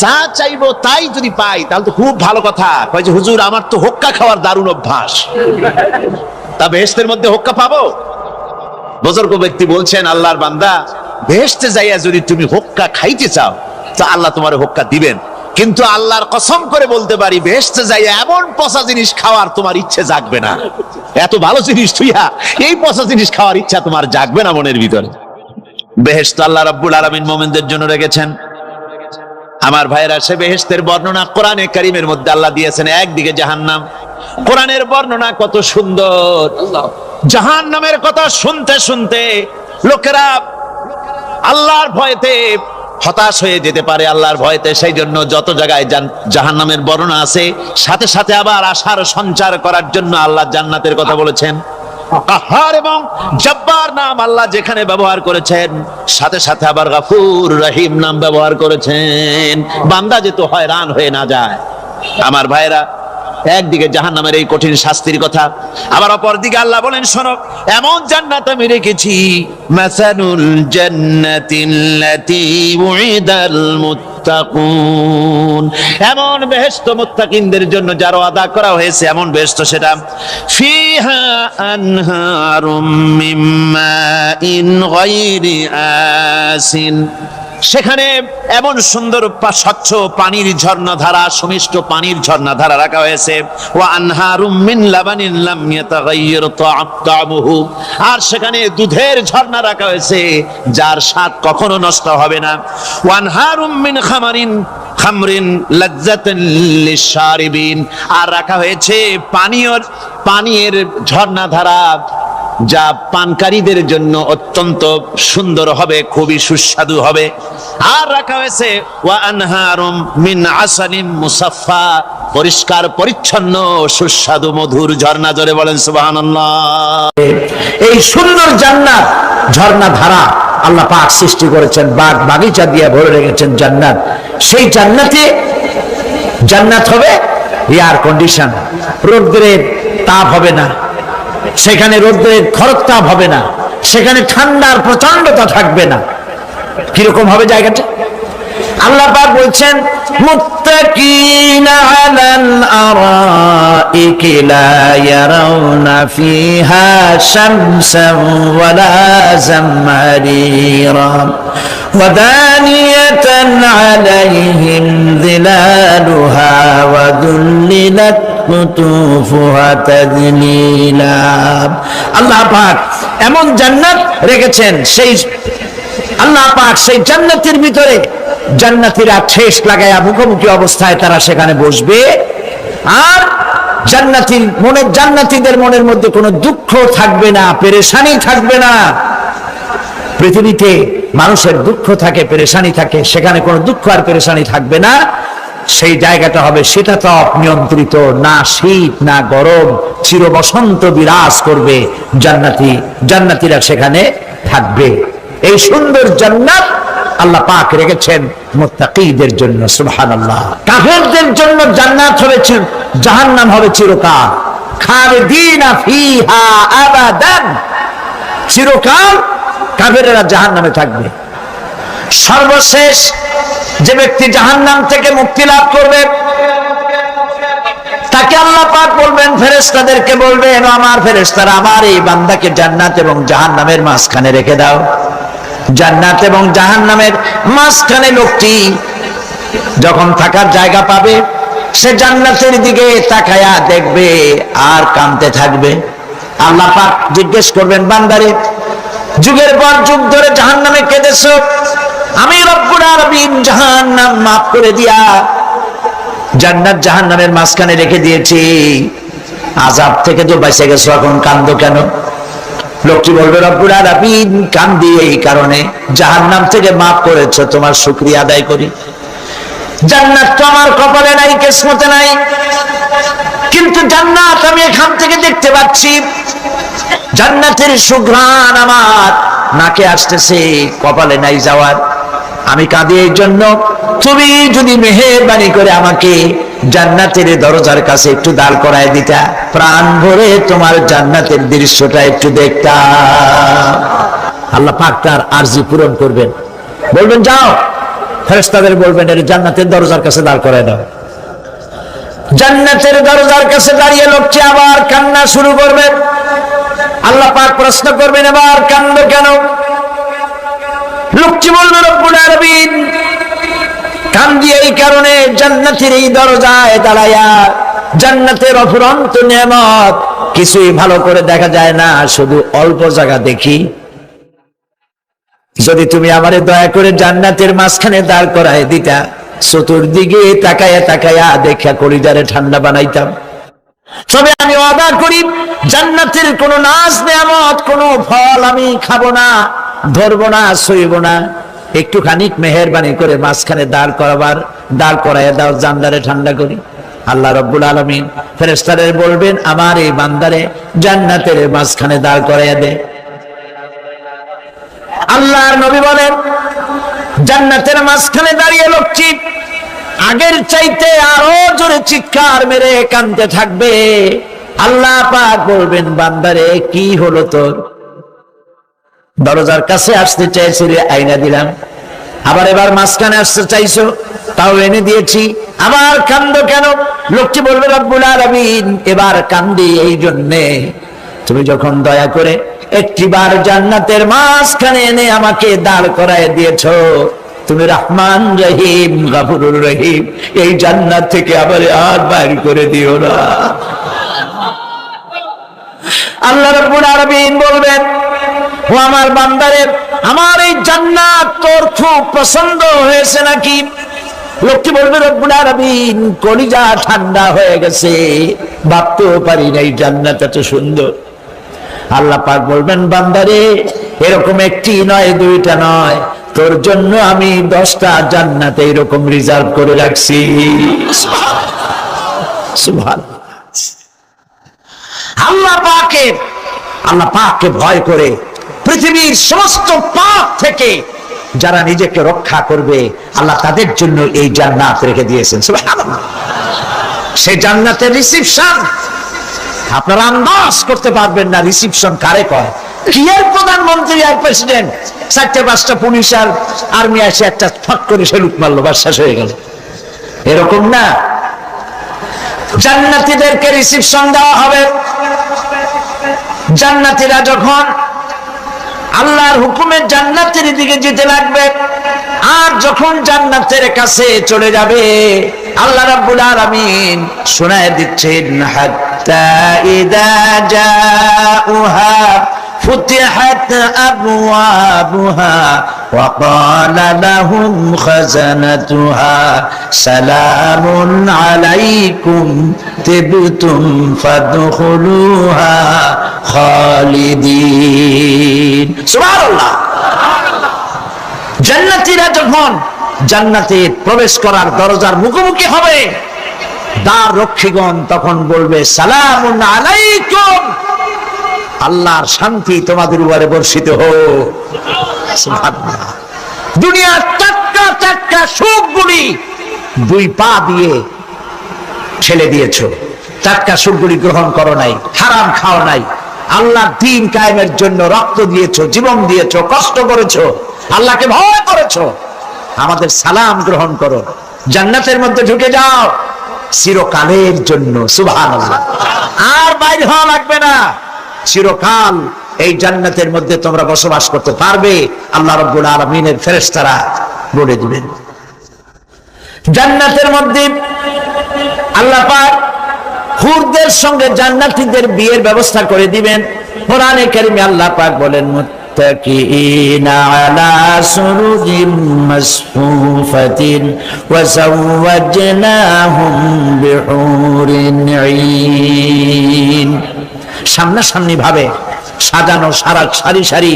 যা চাইবো তাই যদি পাই তাহলে তো খুব ভালো কথা। কয় যে হুজুর আমার তো হোক্কা খাওয়ার দারুণ অভ্যাস, তা বেহেশতের মধ্যে হোক্কা পাবো? বুজুর্গ ব্যক্তি বলছেন আল্লাহর বান্দা, বেহেশতে যাইয়া যদি তুমি হোক্কা খাইতে চাও তা আল্লাহ তোমার হোক্কা দিবেন, কিন্তু আল্লাহর কসম করে বলতে পারি বেহেশতে যাইয়া এমন পচা জিনিস খাওয়ার তোমার ইচ্ছে জাগবে না। এত ভালো জিনিস তুইয়া এই পচা জিনিস খাওয়ার ইচ্ছা তোমার জাগবে না মনের ভিতরে। বেহেশত আল্লাহ রাব্বুল আলামিন মুমিনদের জন্য রেখেছেন। আমার ভাইরা, সে বেহেশতের বর্ণনা কোরআনে কারীমের মধ্যে আল্লাহ দিয়েছেন। একদিকে জাহান্নাম, কোরআনের বর্ণনা কত সুন্দর। জাহান্নামের কথা শুনতে শুনতে লোকেরা আল্লাহর ভয়তে হতাশ হয়ে যেতে পারে, আল্লাহর ভয়তে। সেই জন্য যত জায়গায় জাহান্নামের বর্ণনা আছে সাথে সাথে আবার আশার সঞ্চার করার জন্য আল্লাহ জান্নাতের কথা বলেছেন। কাহার এবং জব্বার নাম আল্লাহ যেখানে ব্যবহার করেছেন সাথে সাথে আবার গফুর রহিম নাম ব্যবহার করেছেন, বান্দা যেন হয়রান হয়ে না যায়। আমার ভাইরা, একদিকে জাহান্নামের এই কঠিন শাস্তির কথা, আবার অপর দিকে আল্লাহ বলেন শোনো, এমন জান্নাত আমি রেখেছি মাসানুল জান্নাতিল্লাতী উইদাল মুত্তাকুন, এমন বেহেশত মুত্তাকিনদের জন্য যার ওয়াদা করা হয়েছে এমন বেহেশত, সেটা ফিহা আনহারুম মিন মাইন গায়রি আসিন, সেখানে এমন সুন্দর স্বচ্ছ পানির ঝর্ণাধারা, সুমিষ্ট পানির ঝর্ণাধারা রাখা হয়েছে। ওয়া আনহারুম মিন লাবানিন লাম ইয়াতাগায়্যার তা'আমুহু, আর সেখানে দুধের ঝর্ণা রাখা হয়েছে যার স্বাদ কখনো নষ্ট হবে না। ওয়া আনহারুম মিন খামরিন লাজ্জাতান লিশ-শারিবিন, আর রাখা হয়েছে পানীয়ের ঝর্ণাধারা যা পানকারীদের জন্য অত্যন্ত সুন্দর হবে, খুবই সুস্বাদু হবে। আর রাখা হয়েছে ওয়া আনহারুম মিন আসালিম মুসাফফা, পরিষ্কার পরিচ্ছন্ন সুস্বাদু মধুর ঝর্ণা। জোরে বলেন সুবহানাল্লাহ। এই সুন্দর জান্নাত ঝর্ণা ধারা আল্লাহ পাক সৃষ্টি করেছেন, বাগ বাগিচা দিয়ে ভরে রেখেছেন জান্নাত। সেই জান্নাত হবে এয়ার কন্ডিশন, রোদ্রের তাপ হবে না সেখানে, রোদ্রের খরতাপ হবে না সেখানে, ঠান্ডার প্রচন্ডতা থাকবে না। কিরকম হবে জায়গাটা? আল্লাহ পাক বলছেন মুত্তাকিনা আলাল আরাইকি লা ইয়ারাউনা ফিহা শামসান ওয়ালা জামহারিরা ওয়া দানিয়াতান আলাইহিম যিলালুহা ওয়া দুল্লিলাত কুতুফুহা তাদলিলা। আল্লাহ পাক এমন জান্নাত রেখেছেন, সেই আল্লাহ পাক সেই জান্নাতের ভিতরে জান্নাতীরা ঠেস লাগায়া মুখোমুখি অবস্থায় তারা সেখানে বসবে, আর জান্নাতীদের মনের মধ্যে কোনো দুঃখ থাকবে না, পেরেশানি থাকবে না। পৃথিবীতে মানুষের দুঃখ থাকে, পেরেশানি থাকে, সেখানে কোনো দুঃখ আর পেরেশানি থাকবে না। সেই জায়গাটা হবে শীতাতপ নিয়ন্ত্রিত, না শীত না গরম, চির বসন্ত বিরাজ করবে। জান্নাতীরা সেখানে থাকবে। এই সুন্দর জান্নাত আল্লাহ পাক রেখেছেন মুত্তাকীদের জন্য। সুবহানাল্লাহ। কাফেরদের জন্য জান্নাত হবে, জাহান্নাম হবে চিরকাল। খালিদিনা ফিহা আবাদান, চিরকাল কাফেরেরা জাহান্নামে থাকবে। সর্বশেষ যে ব্যক্তি জাহান্নাম থেকে মুক্তি লাভ করবে তাকে আল্লাহ পাক বলবেন, ফেরেশতাদেরকে বলবেন, আমার ফেরেশতারা আমার এই বান্দাকে জান্নাত এবং জাহান্নামের মাঝখানে রেখে দাও। জান্নাত এবং জাহান্নামের মাঝখানে লোকটি যখন থাকার জায়গা পাবে, সে জান্নাতের দিকে তাকায়া দেখবে আর কাঁদতে থাকবে। আল্লাহ পাক জিজ্ঞেস করবেন, বান্দারে যুগের পর যুগ ধরে জাহান্নামে কেঁদেছো, আমি রব্বুল আলামিন জাহান্নাম মাফ করে দিয়া জান্নাত জাহান্নামের মাঝখানে রেখে দিয়েছি, আযাব থেকে তো বেঁচে গেছো, এখন কান্দো কেন? লোকটি বলবে, রব্বুল আলামিন কান্দি এই কারণে, জাহান্নাম থেকে মাফ করেছো, তোমার শুকরিয়া আদায় করি। জান্নাত তো আমার কপালে নাই, কিসমতে নাই, কিন্তু জান্নাত আমি এখান থেকে দেখতে পাচ্ছি। জান্নাতের সুঘ্রাণ আমার নাকে আসতেছে, কপালে নাই যাওয়ার। আমি কাঁদি এই জন্য, তুমি যদি মেহেরবানি করে আমাকে জান্নাতের দরজার কাছে একটু দাঁড় করায় দিতা, প্রাণ ভরে তোমার জান্নাতের দৃশ্যটা একটু দেখতাম। আল্লাহ পাক তার আরজি পূরণ করবেন, বলবেন যাও। ফেরেশতাদের বলবেন, এর জান্নাতের দরজার কাছে দাঁড় করায় দাও। জান্নাতের দরজার কাছে দাঁড়িয়ে লোকটি আবার কান্না শুরু করবে। আল্লাহ পাক প্রশ্ন করবেন, এবার কান্দো কেন? লোকটি বলবে, রব্বুল আলামিন কান্দি এই কারণে, জান্নাতের এই দরজায় দাঁড়ায়া জান্নাতের অফুরন্ত নেয়ামত কিছুই ভালো করে দেখা যায় না, শুধু অল্প জায়গা দেখি। যদি তুমি আমারে দয়া করে জান্নাতের মাঝখানে দাঁড় করায় দিতা, চতুর্দিকে তাকায়া তাকায়া দেখা কলিজারে ঠান্ডা বানাইতাম। তবে আমি ওয়াদা করি, জান্নাতের কোন নাজ নেয়ামত, কোন ফল আমি খাবো না, ধরবো না, সইব না। একটুখানি মেহেরবানি করে মাঝখানে দাঁড় করাইয়া দাও, জান্নারে ঠান্ডা করি। আল্লাহ রব্বুল আলামিন ফেরেশতাদের বলবেন, আমার এই বান্দারে জান্নাতের মাঝখানে দাঁড় করাইয়া দে। আল্লাহর নবী বলেন, জান্নাতের মাঝখানে দাঁড়িয়ে লোকটি আগের চাইতে আরো জোরে চিৎকার মেরে কাঁদতে থাকবে। আল্লাহ পাক বলবেন, বান্দারে কি হলো তোর? দরজার কাছে আসতে চাইছিলে, আইনা দিলাম। আবার এবার মাঝখানে আসতে চাইছো, তাও এনে দিয়েছি, আবার কান্দো কেন? লোকটি বলবে, রব্বুল আলামিন এবার কান্দি এই জন্যে, তুমি যখন দয়া করে একটিবার জান্নাতের মাঝখানে এনে আমাকে দাঁড় করায় দিয়েছো, তুমি রহমান রহিম গফুরুর রহিম, এই জান্নাত থেকে আবার আর বাইর করে দিও না। আল্লাহ রাব্বুল আলামিন বলবেন, ও আমার বান্দারে, আমার এই জান্নাত তোর খুব পছন্দ হয়েছে নাকি? লোকটি বলবে, রব্বুল আলামিন কলিজা ঠান্ডা হয়ে গেছে, ভাবতেও পারি না এই জান্নাত এত সুন্দর। আল্লাহ পাক বলবেন, বান্দারে এরকম একটি নয়, দুইটা নয়, তোর জন্য আমি 10টা জান্নাত এরকম রিজার্ভ করে রাখছি। সুবহানাল্লাহ। আল্লাহ পাককে ভয় করে পৃথিবীর সমস্ত পাপ থেকে যারা নিজেকে রক্ষা করবে, আল্লাহ তাদের জন্য এই জান্নাত রেখে দিয়েছেন। সুবহানাল্লাহ। সেই জান্নাতের রিসিপশন আপনারা আন্দাজ করতে পারবেন না, রিসিপশন কারে কয়। কি এর প্রধানমন্ত্রী আর প্রেসিডেন্ট, 4-5টা পুলিশ আর আর্মি এসে একটা ফট করে সেলুট মারলো, বাস শেষ হয়ে গেল, এরকম না। জান্নাতীদেরকে রিসিপশন দেওয়া হবে। জান্নাতীরা যখন আল্লাহর হুকুমে জান্নাতের দিকে যেতে লাগবে, আর যখন জান্নাতের কাছে চলে যাবে, আল্লাহ রাব্বুল আলামিন শোনায় দিচ্ছেন, হাত্তা ইদা জাউহা فتحت أبوابها وقال لهم خزنتها سلام عليكم طبتم فادخلوها خالدين سبحان الله জান্নাতীরা যখন জান্নাতে প্রবেশ করার দরজার মুখোমুখি হবে, দ্বার রক্ষীগণ তখন বলবে সালামুন আলাইকুম, আল্লাহর শান্তি তোমাদের উপরে বর্ষিত হোক। সুবহানাল্লাহ। দুনিয়ার টাটকা টাটকা সুখগুলি দুই পা দিয়ে ঠেলে দিয়েছো, টাটকা সুখগুলি গ্রহণ করো নাই, হারাম খাও নাই, আল্লাহর দ্বীন কায়েমের জন্য রক্ত দিয়েছো, জীবন দিয়েছো, কষ্ট করেছো, আল্লাহকে ভয় করেছো। আমাদের সালাম গ্রহণ করো, জান্নাতের মধ্যে ঢুকে যাও চিরকালের জন্য। সুবহানাল্লাহ। আর বাইরে হওয়া লাগবে না, চিরকাল এই জান্নাতের মধ্যে তোমরা বসবাস করতে পারবে। আল্লাহ রাব্বুল আলামিনের ফেরেশতারা বলে দিবেন। জান্নাতের মধ্যে আল্লাহ পাক হুরদের সঙ্গে জান্নাতীদের বিয়ের ব্যবস্থা করে দিবেন। কোরআনে কারীমে আল্লাহ পাক বলেন মুত্তাকিইনা আলা সুরুরিন মাসফুফাতিন ওয়া যাওয়াজনাহুম বিহুরিন ঈন। সামনাসামনি ভাবে সাজানো সারি সারি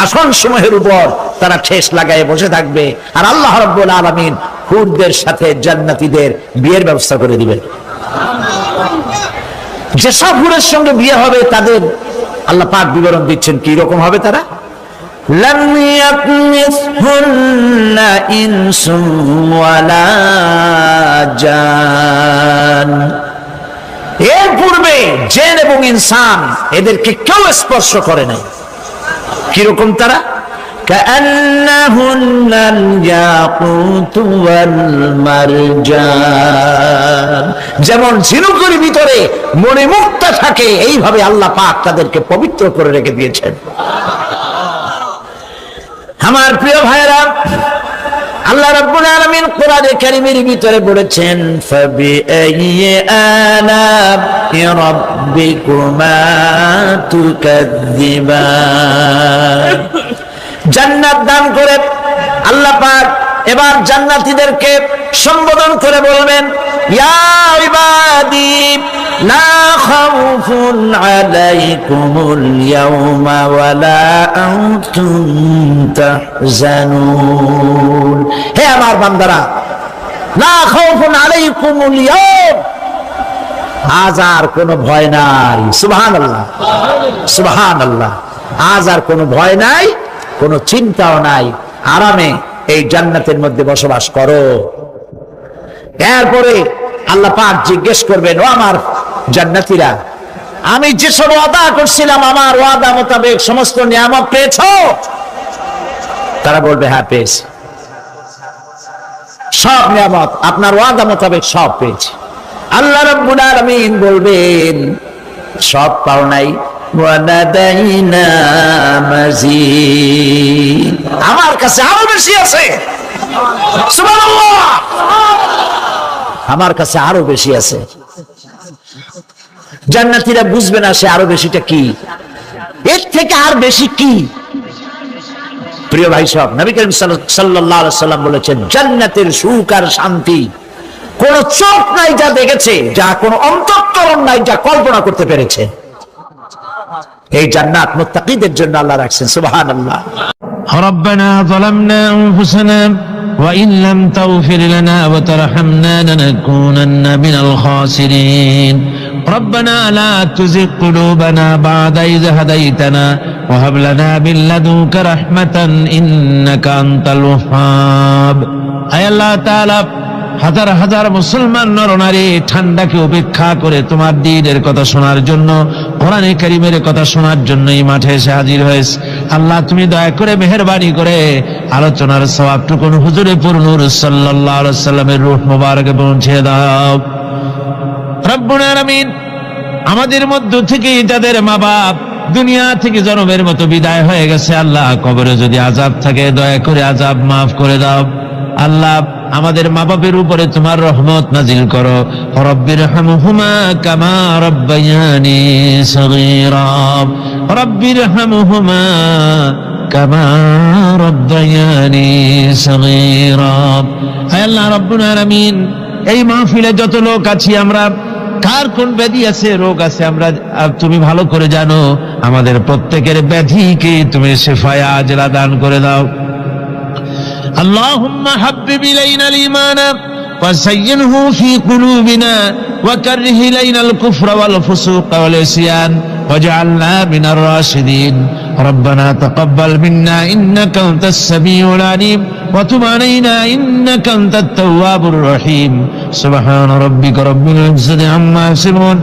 আসন সমূহের উপর তারা ঠেস লাগায় বসে থাকবে, আর আল্লাহ রাব্বুল আলামিন হুরদের সাথে জান্নাতীদের বিয়ের ব্যবস্থা করে দিবেন। যেসব হুরের সঙ্গে বিয়ে হবে তাদের আল্লাহ পাক বিবরণ দিচ্ছেন কি রকম হবে তারা। লাম ইয়াতমিসহুন্না ইনসুন ওয়ালা জান। এর পূর্বে জিন এবং ইনসান এদেরকে কেউ স্পর্শ করে নাই। কিরকম তারা? কাআন্নাহুন্নাল ইয়াকুতু ওয়াল মারজান। যেমন ঝিনুকের ভিতরে মণিমুক্তা থাকে, এইভাবে আল্লাহ পাক তাদেরকে পবিত্র করে রেখে দিয়েছেন। আমার প্রিয় ভাইরা, আল্লাহ রাব্বুল আলামিন কোরআনে কারীমের ভিতরে বলেছেন ফাবিআইয়ি আলা'i রাব্বিকুমা তুকাযযিবান। জান্নাত দান করে আল্লাহ পাক এবার জান্নাতীদেরকে সম্বোধন করে বলবেন ইয়া ইবাদি লা খাউফুন আলাইকুমুল ইয়াওমা ওয়ালা আনতুম তাহজানুন। হে আমার বান্দারা, লা খাউফুন আলাইকুমুল ইয়াওম, আজ আর কোনো ভয় নাই। সুবহানাল্লাহ, সুবহানাল্লাহ। আজ আর কোনো ভয় নাই, কোনো চিন্তাও নাই, আরামে এই জান্নাতের মধ্যে বসবাস করো। এরপরে আল্লাহ পাক জিজ্ঞেস করবেন, ও আমার জান্নাতীরা, আমি যেসব ওয়াদা করছিলাম আমার ওয়াদা মোতাবেক সমস্ত নিয়ামত পেয়েছো? তারা বলবে হ্যাঁ পেয়েছি, সব নিয়ামত আপনার ওয়াদা মোতাবেক সব পেয়েছি। আল্লাহ রাব্বুল আলামিন বলবেন সব পাও নাই, ওয়ালাদাইনা মাজিদ, আমার কাছে আরো বেশি আছে। সুবহানাল্লাহ, আমার কাছে আরো বেশি আছে। জান্নাতীরা বুঝবে না সে আরো বেশিটা কি, এর থেকে আর বেশি কি। প্রিয় ভাই সব, নবী করিম সাল্লাল্লাহু আলাইহি সাল্লাম বলেছেন জান্নাতের সুখ আর শান্তি কোন চোখ নাই যা দেখেছে, যা কোন অন্তঃকরণ নাই যা কল্পনা করতে পেরেছে। এই জান্নাত মুত্তাকিদের জন্য আল্লাহ রাখছেন। সুবহানাল্লাহ। ربنا ظلمنا أنفسنا وإن لم تغفر لنا وترحمنا لنكونن من الخاسرين ربنا لا تزغ قلوبنا بعد إذ هديتنا وهب لنا من لدنك رحمة إنك أنت الوهاب। أي الله تعالى হাজার হাজার মুসলমান নরনারী ঠান্ডাকে উপেক্ষা করে তোমার দ্বীনের কথা শোনার জন্য, কোরআনে কারীমের কথা শোনার জন্য এই মাঠে এসে হাজির হয়েছে। আল্লাহ তুমি দয়া করে মেহেরবানি করে আলোচনার সওয়াবটুকুন হুজুরে পুরনূর সাল্লাল্লাহু আলাইহি সাল্লামের রূহ মোবারকে পৌঁছে দাও। রব্বুল আলামিন, আমাদের মধ্য থেকে যাদের মা বাপ দুনিয়া থেকে জনমের মতো বিদায় হয়ে গেছে, আল্লাহ কবরে যদি আযাব থাকে দয়া করে আযাব মাফ করে দাও। আল্লাহ আমাদের মা বাপের উপরে তোমার রহমত নাজিল করো। রব্বিরহামহুমা কামা রাব্বায়ানি সগীরা, রব্বিরহামহুমা কামা রাব্বায়ানি সগীরা। হে আল্লাহ রাব্বুল আলামিন, এই মাহফিলে যত লোক আছি আমরা, কার কোন ব্যাধি আছে, রোগ আছে, আমরা তুমি ভালো করে জানো। আমাদের প্রত্যেকের ব্যাধিকে তুমি শিফায়ে আজলা দান করে দাও। আল্লাহুম্মা হাব্বিব ইলাইনাল ঈমান ওয়াযায়্যিনহু ফি কুলুবিনা ওয়াকাররিহ ইলাইনাল কুফরা ওয়াল ফুসুকা ওয়াল ইসয়ান ওয়াজআলনা মিনার রাশিদিন। ربنا تقبل منا إنك أنت السميع العليم وتب علينا إنك أنت التواب الرحيم. سبحان ربك رب العزة عما يصفون